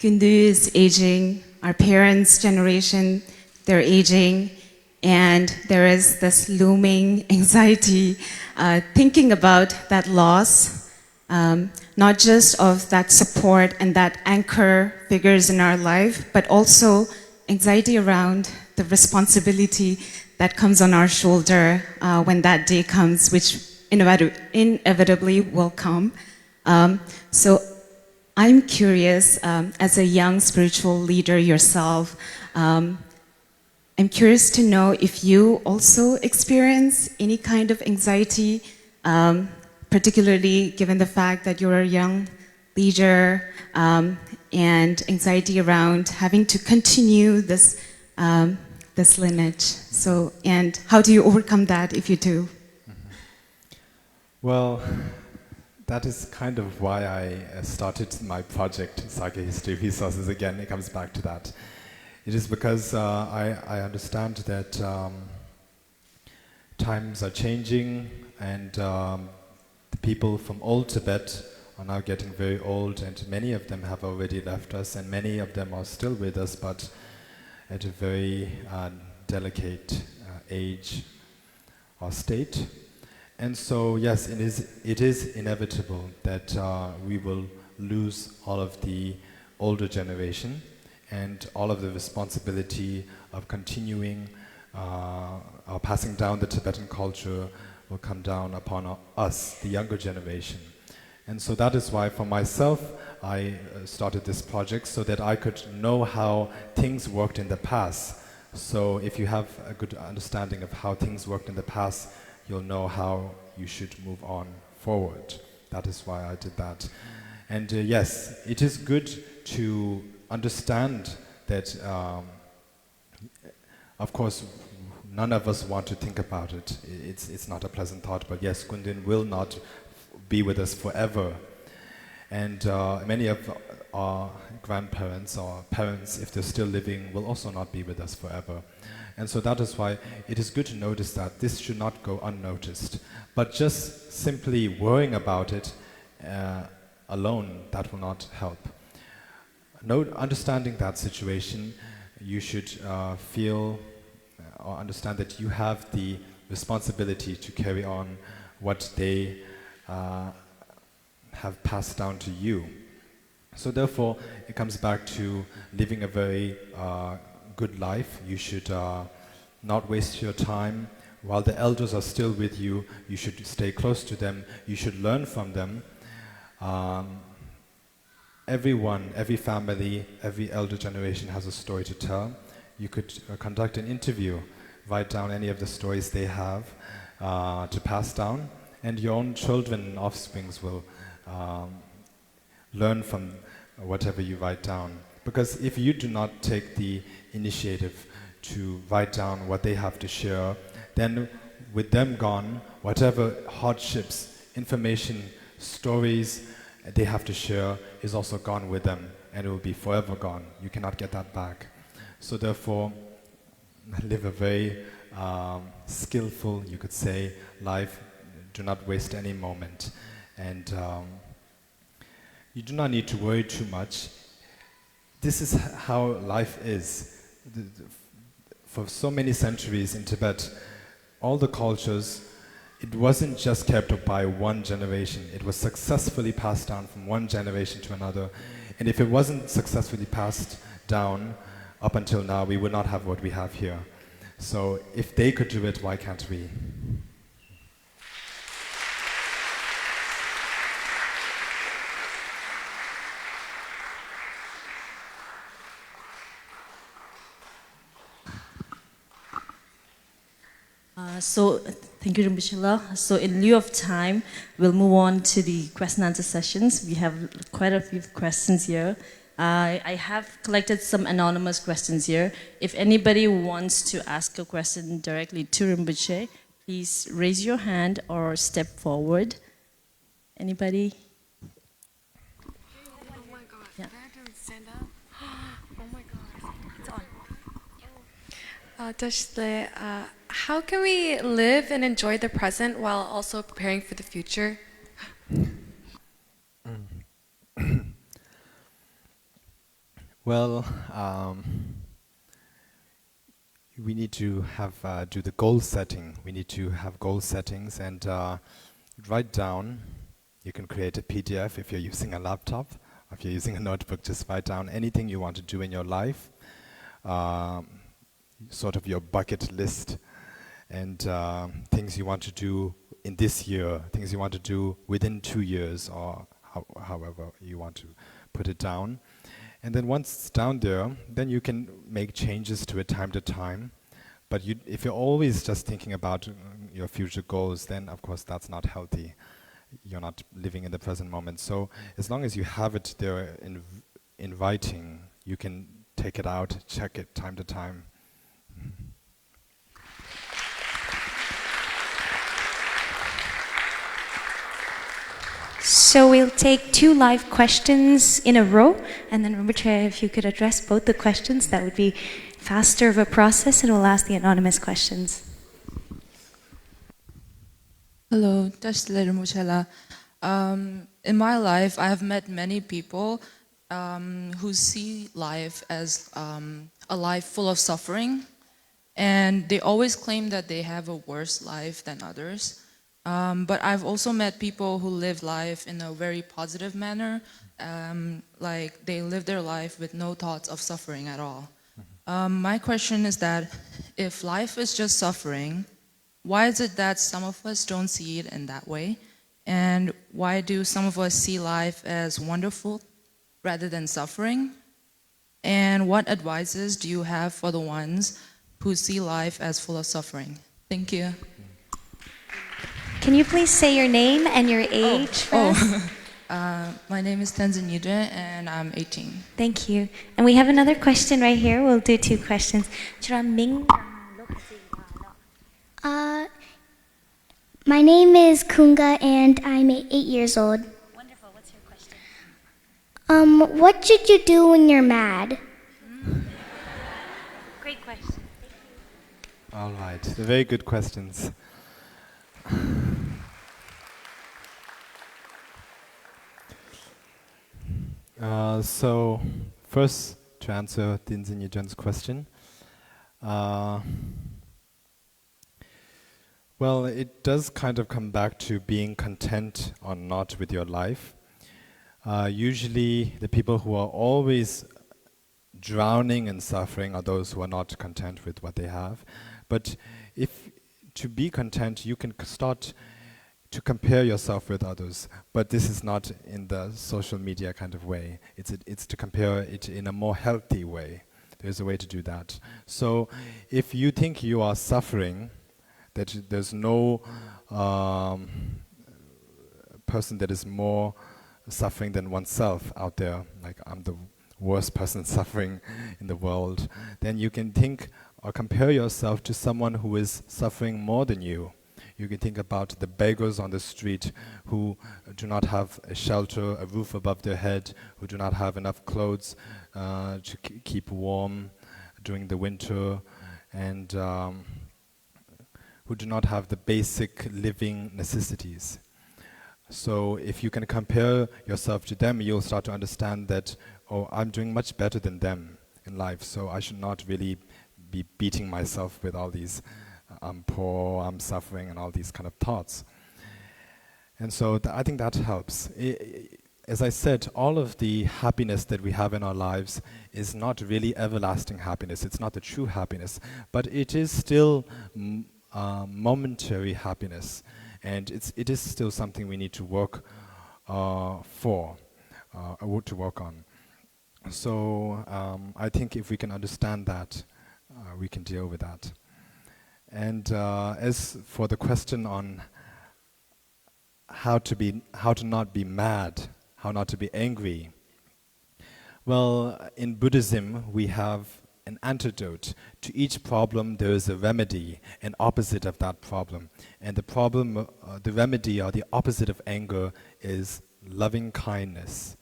Kundu is aging, our parents' generation, they're aging, and there is this looming anxiety thinking about that loss, not just of that support and that anchor figures in our life, but also anxiety around the responsibility that comes on our shoulder when that day comes, which inevitably will come. So I'm curious, as a young spiritual leader yourself, I'm curious to know if you also experience any kind of anxiety, particularly given the fact that you're a young leader, and anxiety around having to continue this lineage. So, and how do you overcome that if you do? Well, that is kind of why I started my project, Psychic History Resources. Again, it comes back to that. It is because I understand that times are changing, and the people from old Tibet are now getting very old, and many of them have already left us, and many of them are still with us, but at a very delicate age or state. And so, yes, it is inevitable that we will lose all of the older generation, and all of the responsibility of continuing or passing down the Tibetan culture will come down upon us, the younger generation. And so that is why, for myself, I started this project, so that I could know how things worked in the past. So if you have a good understanding of how things worked in the past, you'll know how you should move on forward. That is why I did that. And yes, it is good to understand that, of course, none of us want to think about it. It's not a pleasant thought, but yes, Kundin will not be with us forever. And many of our grandparents or parents, if they're still living, will also not be with us forever. And so that is why it is good to notice that this should not go unnoticed. But just simply worrying about it alone, that will not help. Understanding that situation, you should feel or understand that you have the responsibility to carry on what they have passed down to you. So therefore, it comes back to living a very good life. You should not waste your time. While the elders are still with you, you should stay close to them. You should learn from them. Everyone, every family, every elder generation has a story to tell. You could conduct an interview, write down any of the stories they have to pass down, and your own children and offsprings will learn from whatever you write down. Because if you do not take the initiative to write down what they have to share, then with them gone, whatever hardships, information, stories they have to share is also gone with them, and it will be forever gone. You cannot get that back. So therefore, live a very skillful, you could say, life. Do not waste any moment. And you do not need to worry too much. This is how life is. For so many centuries in Tibet, all the cultures, it wasn't just kept up by one generation. It was successfully passed down from one generation to another. And if it wasn't successfully passed down up until now, we would not have what we have here. So if they could do it, why can't we? Thank you, Rinpoche. So in lieu of time, we'll move on to the question and answer sessions. We have quite a few questions here. I have collected some anonymous questions here. If anybody wants to ask a question directly to Rinpoche, please raise your hand or step forward. Anybody? Oh my god, yeah. I have to stand up. Oh my god, it's on. Dashile, how can we live and enjoy the present while also preparing for the future? Well, we need to have do the goal setting. We need to have goal settings and write down. You can create a PDF if you're using a laptop. If you're using a notebook, just write down anything you want to do in your life, sort of your bucket list, and things you want to do in this year, things you want to do within 2 years, or however you want to put it down. And then once it's down there, then you can make changes to it time to time. But if you're always just thinking about your future goals, then of course that's not healthy. You're not living in the present moment. So as long as you have it there in writing, you can take it out, check it time to time. So we'll take 2 live questions in a row, and then Rinpoche, if you could address both the questions, that would be faster of a process, and we'll ask the anonymous questions. Hello, Dashile Rinpoche. In my life, I have met many people who see life as a life full of suffering, and they always claim that they have a worse life than others. But I've also met people who live life in a very positive manner, like they live their life with no thoughts of suffering at all. My question is that if life is just suffering, why is it that some of us don't see it in that way? And why do some of us see life as wonderful rather than suffering? And what advices do you have for the ones who see life as full of suffering? Thank you. Can you please say your name and your age for us? My name is Tenzin Yudre and I'm 18. Thank you. And we have another question right here. We'll do 2 questions. My name is Kunga and I'm 8 years old. Wonderful. What's your question? What should you do when you're mad? Great question. All right, very good questions. So first, to answer Tenzin Yudren's question, well, it does kind of come back to being content or not with your life. Usually the people who are always drowning in suffering are those who are not content with what they have. But if to be content, you can start to compare yourself with others, but this is not in the social media kind of way. It's to compare it in a more healthy way. There's a way to do that. So if you think you are suffering, that there's no person that is more suffering than oneself out there, like I'm the worst person suffering in the world, then you can think or compare yourself to someone who is suffering more than you. You can think about the beggars on the street who do not have a shelter, a roof above their head, who do not have enough clothes to keep warm during the winter, and who do not have the basic living necessities. So if you can compare yourself to them, you'll start to understand that, oh, I'm doing much better than them in life, so I should not really be beating myself with all these I'm poor, I'm suffering, and all these kind of thoughts. And so I think that helps. As I said, all of the happiness that we have in our lives is not really everlasting happiness. It's not the true happiness, but it is still momentary happiness, and it is still something we need to work for, to work on. So I think if we can understand that, we can deal with that. And as for the question on how to not be mad, how not to be angry, well, in Buddhism we have an antidote. To each problem there is a remedy, an opposite of that problem. And the problem, the remedy or the opposite of anger is loving kindness.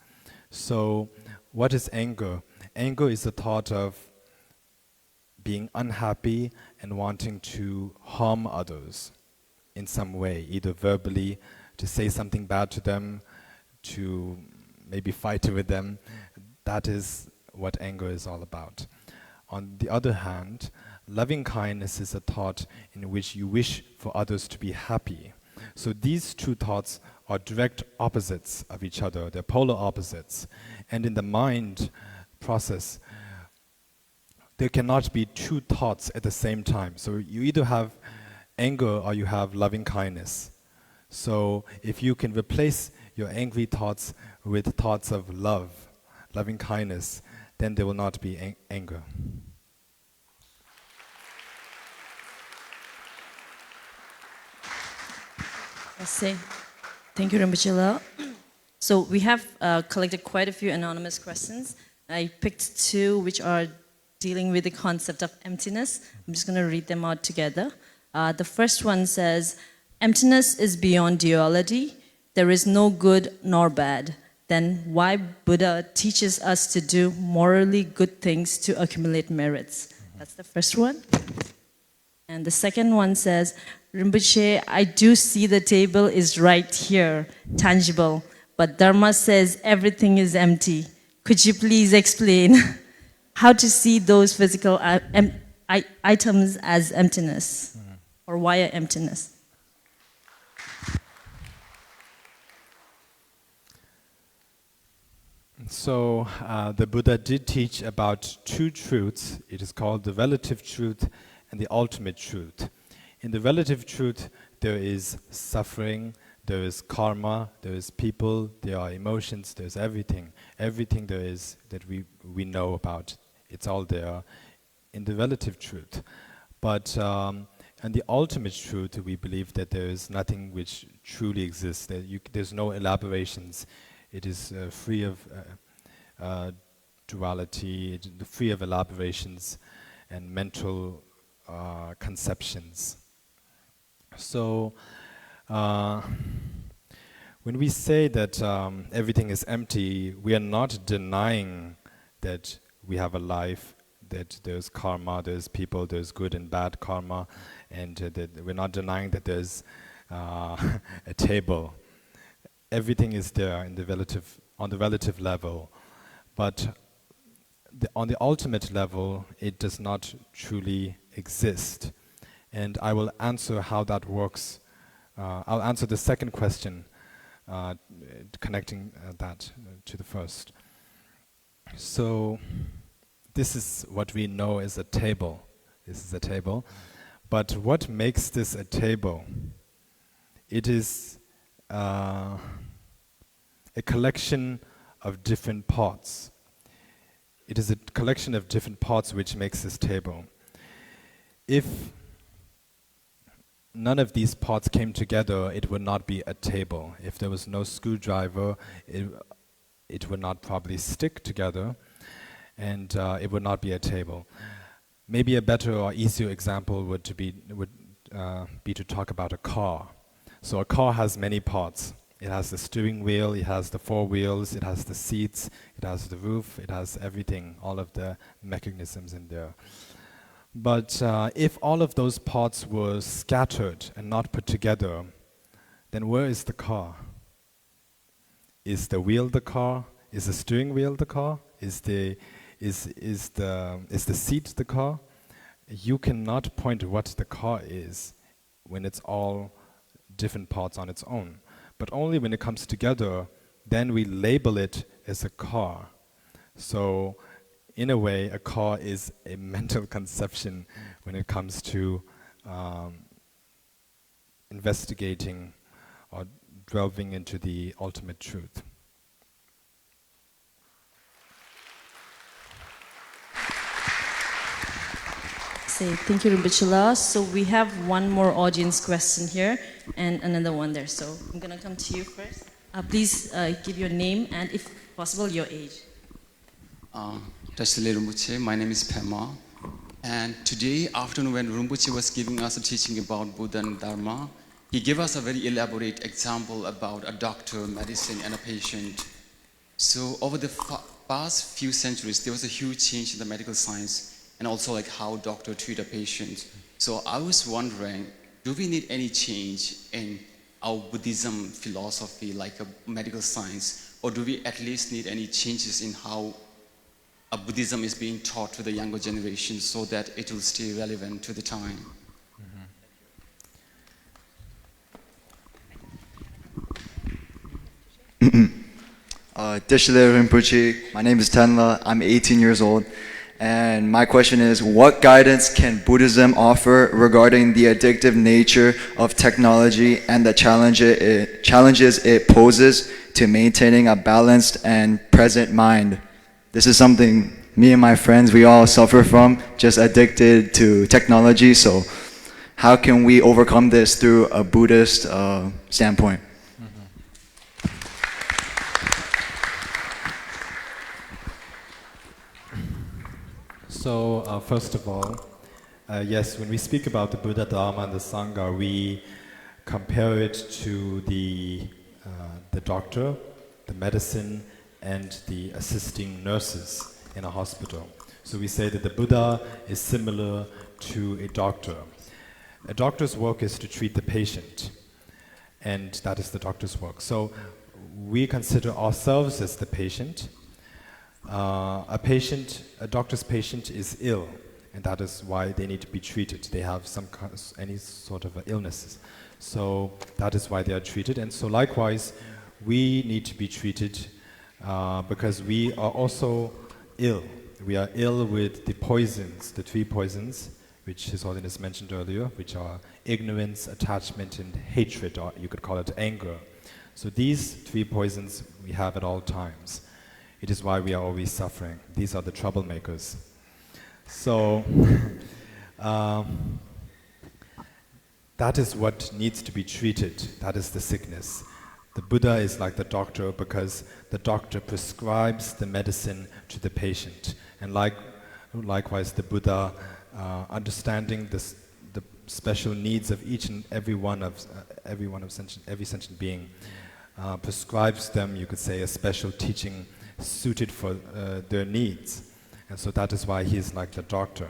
So what is anger? Anger is the thought of being unhappy and wanting to harm others in some way, either verbally, to say something bad to them, to maybe fight with them. That is what anger is all about. On the other hand, loving kindness is a thought in which you wish for others to be happy. So these two thoughts are direct opposites of each other, they're polar opposites. And in the mind process, there cannot be two thoughts at the same time. So you either have anger or you have loving kindness. So if you can replace your angry thoughts with thoughts of love, loving kindness, then there will not be anger. Thank you, Rinpoche. So we have collected quite a few anonymous questions. I picked two which are dealing with the concept of emptiness. I'm just going to read them out together. The first one says, emptiness is beyond duality. There is no good nor bad. Then why Buddha teaches us to do morally good things to accumulate merits? That's the first one. And the second one says, Rinpoche, I do see the table is right here, tangible, but Dharma says everything is empty. Could you please explain how to see those physical items as emptiness, or why emptiness? So the Buddha did teach about two truths. It is called the relative truth and the ultimate truth. In the relative truth, there is suffering, there is karma, there is people, there are emotions, there's everything. Everything there is that we know about, it's all there in the relative truth. But in the ultimate truth, we believe that there is nothing which truly exists, that there's no elaborations. It is free of duality, free of elaborations and mental conceptions. So when we say that everything is empty, we are not denying that we have a life, that there's karma, there's people, there's good and bad karma, and that we're not denying that there's a table. Everything is there in the on the relative level, but on the ultimate level, it does not truly exist. And I will answer how that works. I'll answer the second question, connecting that to the first. So this is what we know as a table. This is a table. But what makes this a table? It is a collection of different parts. It is a collection of different parts which makes this table. If none of these parts came together, it would not be a table. If there was no screwdriver, it would not probably stick together, and it would not be a table. Maybe a better or easier example would be to talk about a car. So a car has many parts. It has the steering wheel, it has the four wheels, it has the seats, it has the roof, it has everything, all of the mechanisms in there. But if all of those parts were scattered and not put together, then where is the car? Is the wheel the car? Is the steering wheel the car? Is the seat the car? You cannot point to what the car is when it's all different parts on its own. But only when it comes together, then we label it as a car. So in a way, a car is a mental conception when it comes to investigating or delving into the ultimate truth. Say thank you, Rinpoche. So we have one more audience question here and another one there. So I'm gonna come to you first. Please give your name and, if possible, your age. Rinpoche, my name is Pema. And today afternoon when Rinpoche was giving us a teaching about Buddha and Dharma, he gave us a very elaborate example about a doctor, medicine, and a patient. So over the past few centuries, there was a huge change in the medical science and also like how doctors treat a patient. So I was wondering, do we need any change in our Buddhism philosophy, like a medical science, or do we at least need any changes in how a Buddhism is being taught to the younger generation so that it will stay relevant to the time? Deshile Rinpoche, my name is Tenla, I'm 18 years old, and my question is, what guidance can Buddhism offer regarding the addictive nature of technology and the challenges it poses to maintaining a balanced and present mind? This is something me and my friends, we all suffer from, just addicted to technology, so how can we overcome this through a Buddhist standpoint? So, first of all, yes, when we speak about the Buddha, Dharma, and the Sangha, we compare it to the doctor, the medicine, and the assisting nurses in a hospital. So we say that the Buddha is similar to a doctor. A doctor's work is to treat the patient, and that is the doctor's work. So we consider ourselves as the patient. A doctor's patient is ill, and that is why they need to be treated. They have any sort of illnesses. So that is why they are treated. And so likewise, we need to be treated because we are also ill. We are ill with the poisons, the three poisons, which His Holiness mentioned earlier, which are ignorance, attachment, and hatred, or you could call it anger. So these three poisons we have at all times. It is why we are always suffering. These are the troublemakers. So that is what needs to be treated. That is the sickness. The Buddha is like the doctor because the doctor prescribes the medicine to the patient. And likewise, the Buddha, understanding the special needs of each and every sentient being, prescribes them, you could say, a special teaching suited for their needs. And so that is why he is like the doctor.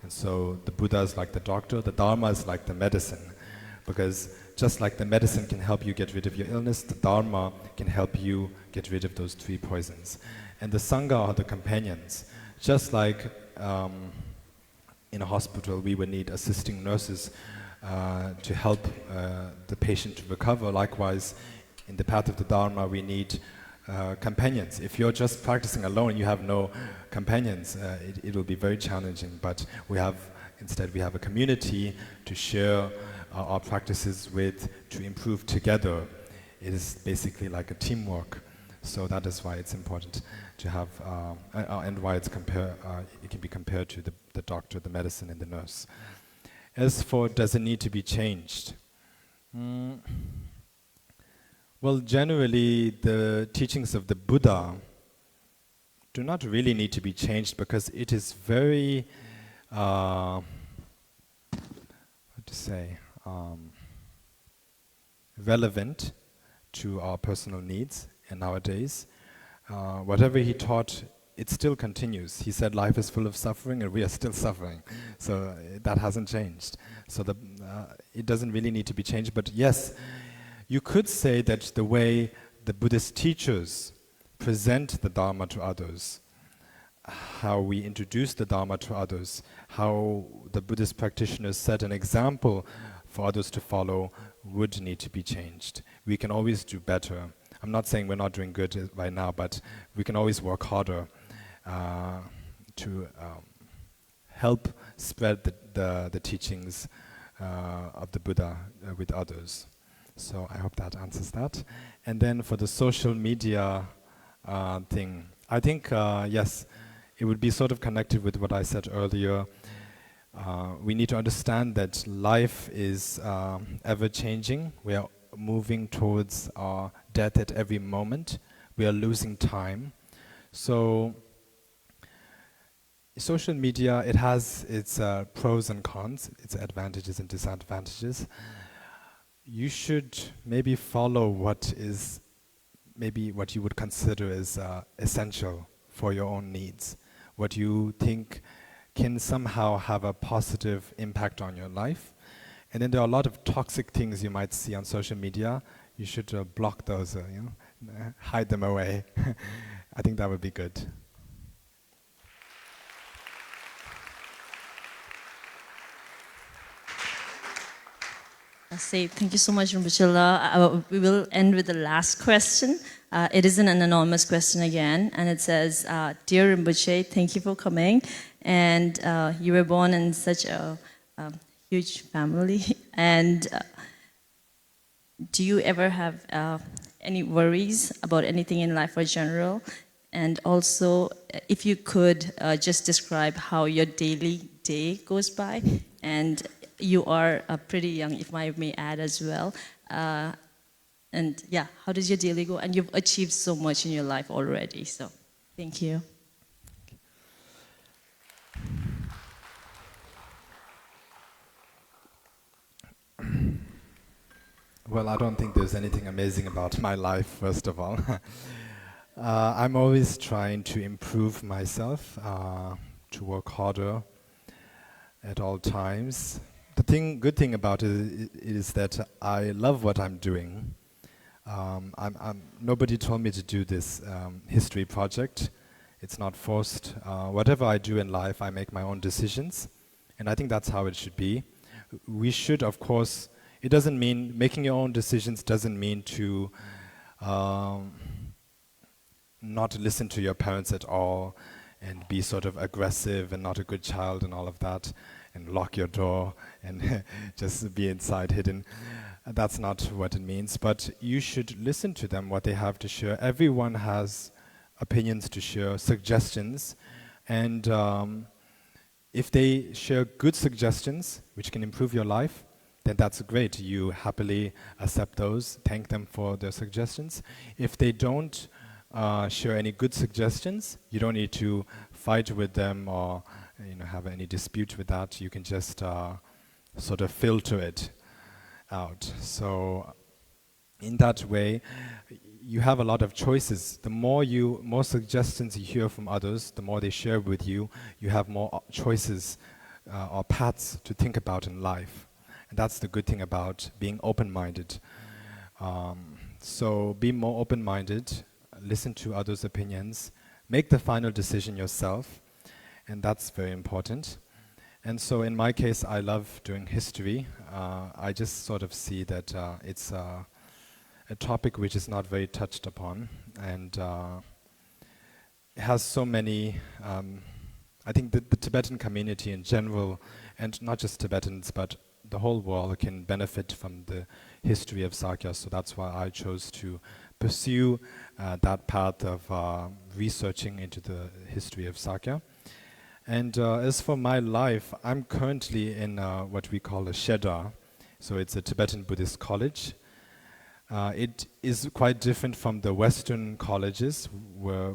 And so the Buddha is like the doctor, the Dharma is like the medicine. Because just like the medicine can help you get rid of your illness, the Dharma can help you get rid of those three poisons. And the Sangha are the companions. Just like in a hospital we would need assisting nurses to help the patient to recover. Likewise, in the path of the Dharma we need companions. If you're just practicing alone and you have no companions, it will be very challenging. But instead we have a community to share our practices with, to improve together. It is basically like a teamwork. So that is why it's important to have, and why it can be compared to the doctor, the medicine, and the nurse. As for does it need to be changed? Well, generally, the teachings of the Buddha do not really need to be changed because it is very, relevant to our personal needs and nowadays. Whatever he taught, it still continues. He said life is full of suffering and we are still suffering. So that hasn't changed. So it doesn't really need to be changed. But yes, you could say that the way the Buddhist teachers present the Dharma to others, how we introduce the Dharma to others, how the Buddhist practitioners set an example for others to follow would need to be changed. We can always do better. I'm not saying we're not doing good right now, but we can always work harder to help spread the teachings of the Buddha with others. So I hope that answers that. And then for the social media thing, I think, yes, it would be sort of connected with what I said earlier. we need to understand that life is ever changing. We are moving towards our death at every moment. We are losing time. So social media, it has its pros and cons, its advantages and disadvantages. You should maybe follow what is maybe what you would consider as essential for your own needs, what you think can somehow have a positive impact on your life. And then there are a lot of toxic things you might see on social media. You should block those, hide them away. I think that would be good. I say thank you so much, Rinpoche. We will end with the last question. It is an anonymous question again, and it says, Dear Rinpoche, thank you for coming. And you were born in such a huge family. And do you ever have any worries about anything in life or general? And also, if you could just describe how your daily day goes by. And you are pretty young, if I may add as well. And yeah, how does your daily go? And you've achieved so much in your life already, so thank you. Well, I don't think there's anything amazing about my life, first of all. I'm always trying to improve myself, to work harder at all times. The good thing about it is that I love what I'm doing. Nobody told me to do this history project. It's not forced. Whatever I do in life, I make my own decisions. And I think that's how it should be. We should, of course, it doesn't mean, making your own decisions doesn't mean to not listen to your parents at all and be sort of aggressive and not a good child and all of that, and lock your door and just be inside hidden. That's not what it means, but you should listen to them, what they have to share. Everyone has opinions to share, suggestions, and if they share good suggestions which can improve your life, then that's great. You happily accept those, thank them for their suggestions. If they don't share any good suggestions, you don't need to fight with them or have any dispute with that. You can just sort of filter it out. So in that way, you have a lot of choices. The more suggestions you hear from others, the more they share with you, you have more choices or paths to think about in life. And that's the good thing about being open-minded. So be more open-minded, listen to others' opinions, make the final decision yourself, and that's very important. And so in my case, I love doing history. I just sort of see that it's a topic which is not very touched upon, and it has so many, I think the Tibetan community in general, and not just Tibetans, but the whole world can benefit from the history of Sakya, so that's why I chose to pursue that path of researching into the history of Sakya. And as for my life, I'm currently in what we call a Sheda, so it's a Tibetan Buddhist college. It is quite different from the Western colleges,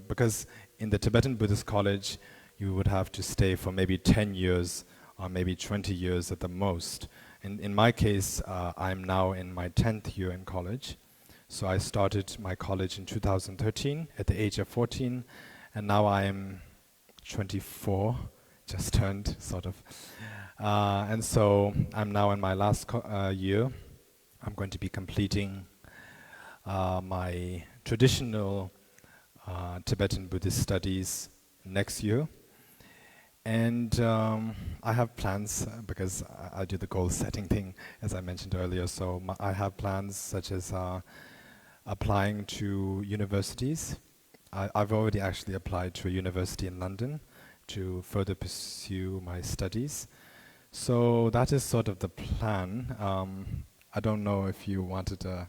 because in the Tibetan Buddhist college, you would have to stay for maybe 10 years or maybe 20 years at the most. And in my case, I'm now in my 10th year in college. So I started my college in 2013 at the age of 14, and now I'm 24, just turned, sort of. And so I'm now in my last year. I'm going to be completing my traditional Tibetan Buddhist studies next year. And I have plans, because I do the goal setting thing, as I mentioned earlier. So I have plans such as applying to universities. I've already actually applied to a university in London to further pursue my studies. So that is sort of the plan. I don't know if you wanted a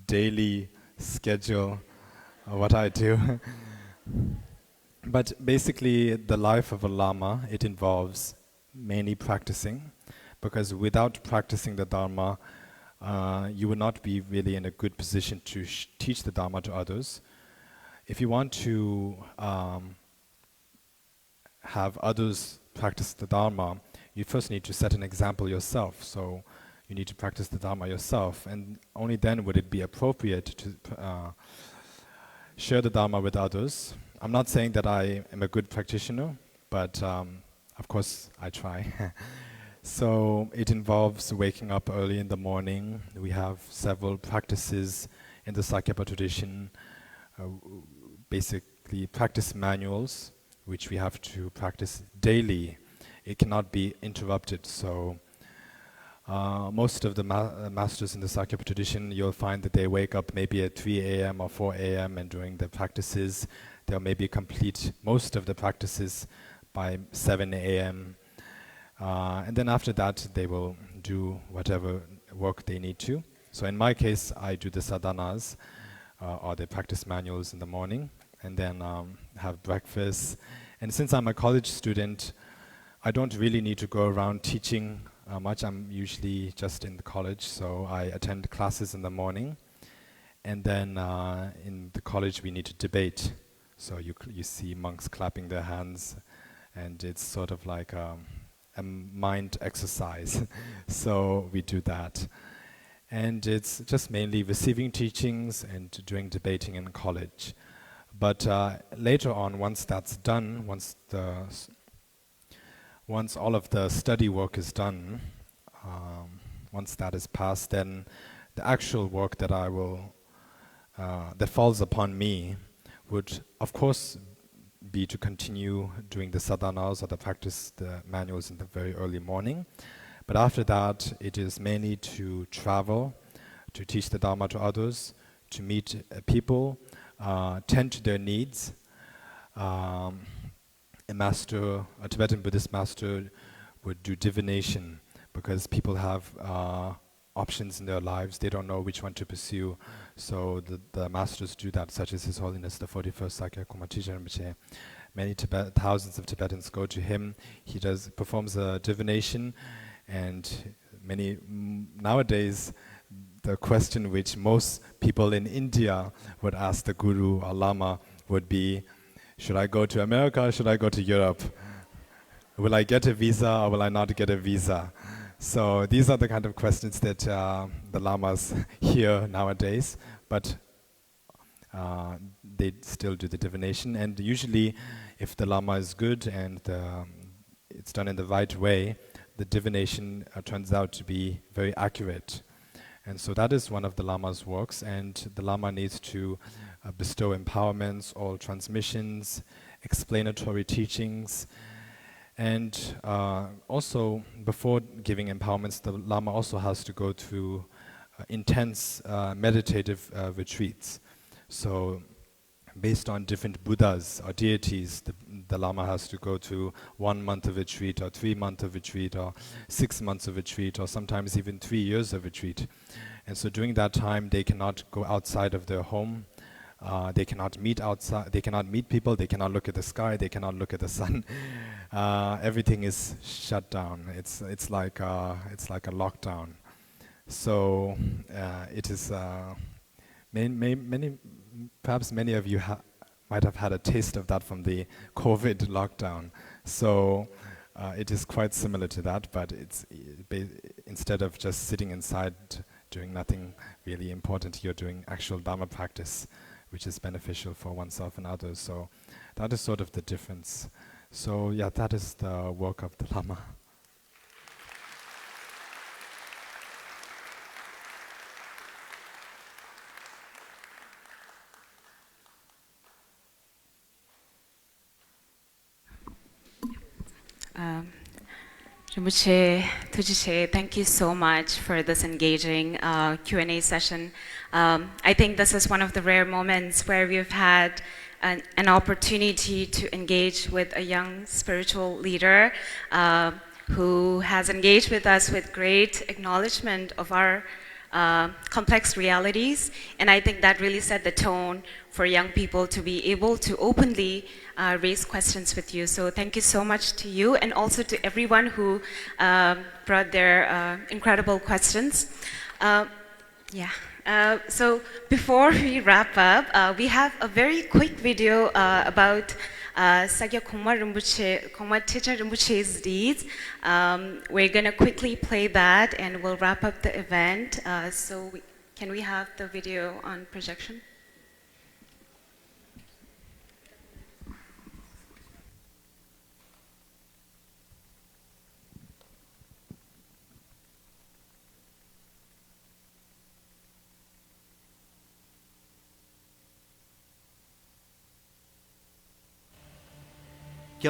daily schedule of what I do. But basically, the life of a Lama, it involves mainly practicing, because without practicing the Dharma, you will not be really in a good position to teach the Dharma to others. If you want to have others practice the Dharma, you first need to set an example yourself. So you need to practice the Dharma yourself, and only then would it be appropriate to share the Dharma with others. I'm not saying that I am a good practitioner, but of course I try. So it involves waking up early in the morning. We have several practices in the Sakyapa tradition, basically practice manuals, which we have to practice daily. It cannot be interrupted. So most of the masters in the Sakyapa tradition, you'll find that they wake up maybe at 3 a.m. or 4 a.m. and during the practices, they'll maybe complete most of the practices by 7 a.m. And then after that, they will do whatever work they need to. So in my case, I do the sadhanas, or the practice manuals in the morning, and then have breakfast. And since I'm a college student, I don't really need to go around teaching much. I'm usually just in the college, so I attend classes in the morning. And then in the college, we need to debate. So you see monks clapping their hands, and it's sort of like a mind exercise. So we do that. And it's just mainly receiving teachings and doing debating in college. But later on, once that's done, once all of the study work is done, once that is passed, then the actual work that that falls upon me would, of course, be to continue doing the sadhanas or the practice, the manuals in the very early morning. But after that, it is mainly to travel, to teach the Dharma to others, to meet people, tend to their needs. A Tibetan Buddhist master would do divination, because people have options in their lives. They don't know which one to pursue. So the masters do that, such as His Holiness the 41st Sakya Kumatisha Rinpoche. Many thousands of Tibetans go to him. He performs a divination, and nowadays the question which most people in India would ask the Guru or Lama would be, should I go to America or should I go to Europe? Will I get a visa or will I not get a visa? So these are the kind of questions that the Lamas hear nowadays, but they still do the divination. And usually, if the Lama is good and it's done in the right way, the divination turns out to be very accurate. And so that is one of the Lama's works, and the Lama needs to bestow empowerments, all transmissions, explanatory teachings, and also before giving empowerments, the Lama also has to go through intense meditative retreats. So based on different Buddhas or deities, the Lama has to go to 1 month of retreat or 3 months of retreat or 6 months of retreat or sometimes even 3 years of retreat. And so during that time, they cannot go outside of their home. They cannot meet outside. They cannot meet people. They cannot look at the sky. They cannot look at the sun. Everything is shut down. It's like a lockdown. So it is perhaps many of you might have had a taste of that from the COVID lockdown. So it is quite similar to that, but instead of just sitting inside doing nothing really important, you're doing actual Dharma practice, which is beneficial for oneself and others. So that is sort of the difference. So yeah, that is the work of the Lama. Rinpoche, Tujiche, thank you so much for this engaging Q&A session. I think this is one of the rare moments where we've had an opportunity to engage with a young spiritual leader who has engaged with us with great acknowledgement of our complex realities, and I think that really set the tone for young people to be able to openly raise questions with you. So thank you so much to you, and also to everyone who brought their incredible questions. So before we wrap up, we have a very quick video about Sakya Khongma Rinpoche, Khongma Teacher Rinpoche's deeds. We're going to quickly play that and we'll wrap up the event. Can we have the video on projection?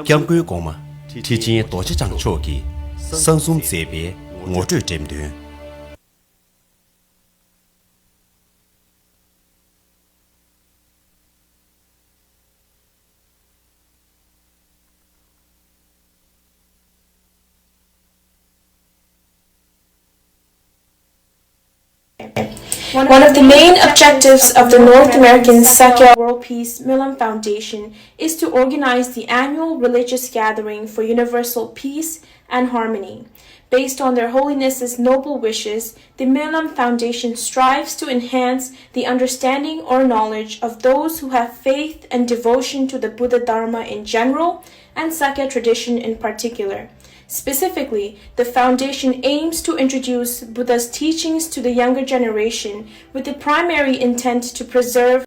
Kiam Gui Goma, teaching Doji Chang Choki, Sansum Zebe, Motor Jimdu. One of the main objectives of the North American Sakya World Peace Milam Foundation is to organize the annual religious gathering for universal peace and harmony. Based on Their Holiness's noble wishes, the Milam Foundation strives to enhance the understanding or knowledge of those who have faith and devotion to the Buddha Dharma in general and Sakya tradition in particular. Specifically, the foundation aims to introduce Buddha's teachings to the younger generation with the primary intent to preserve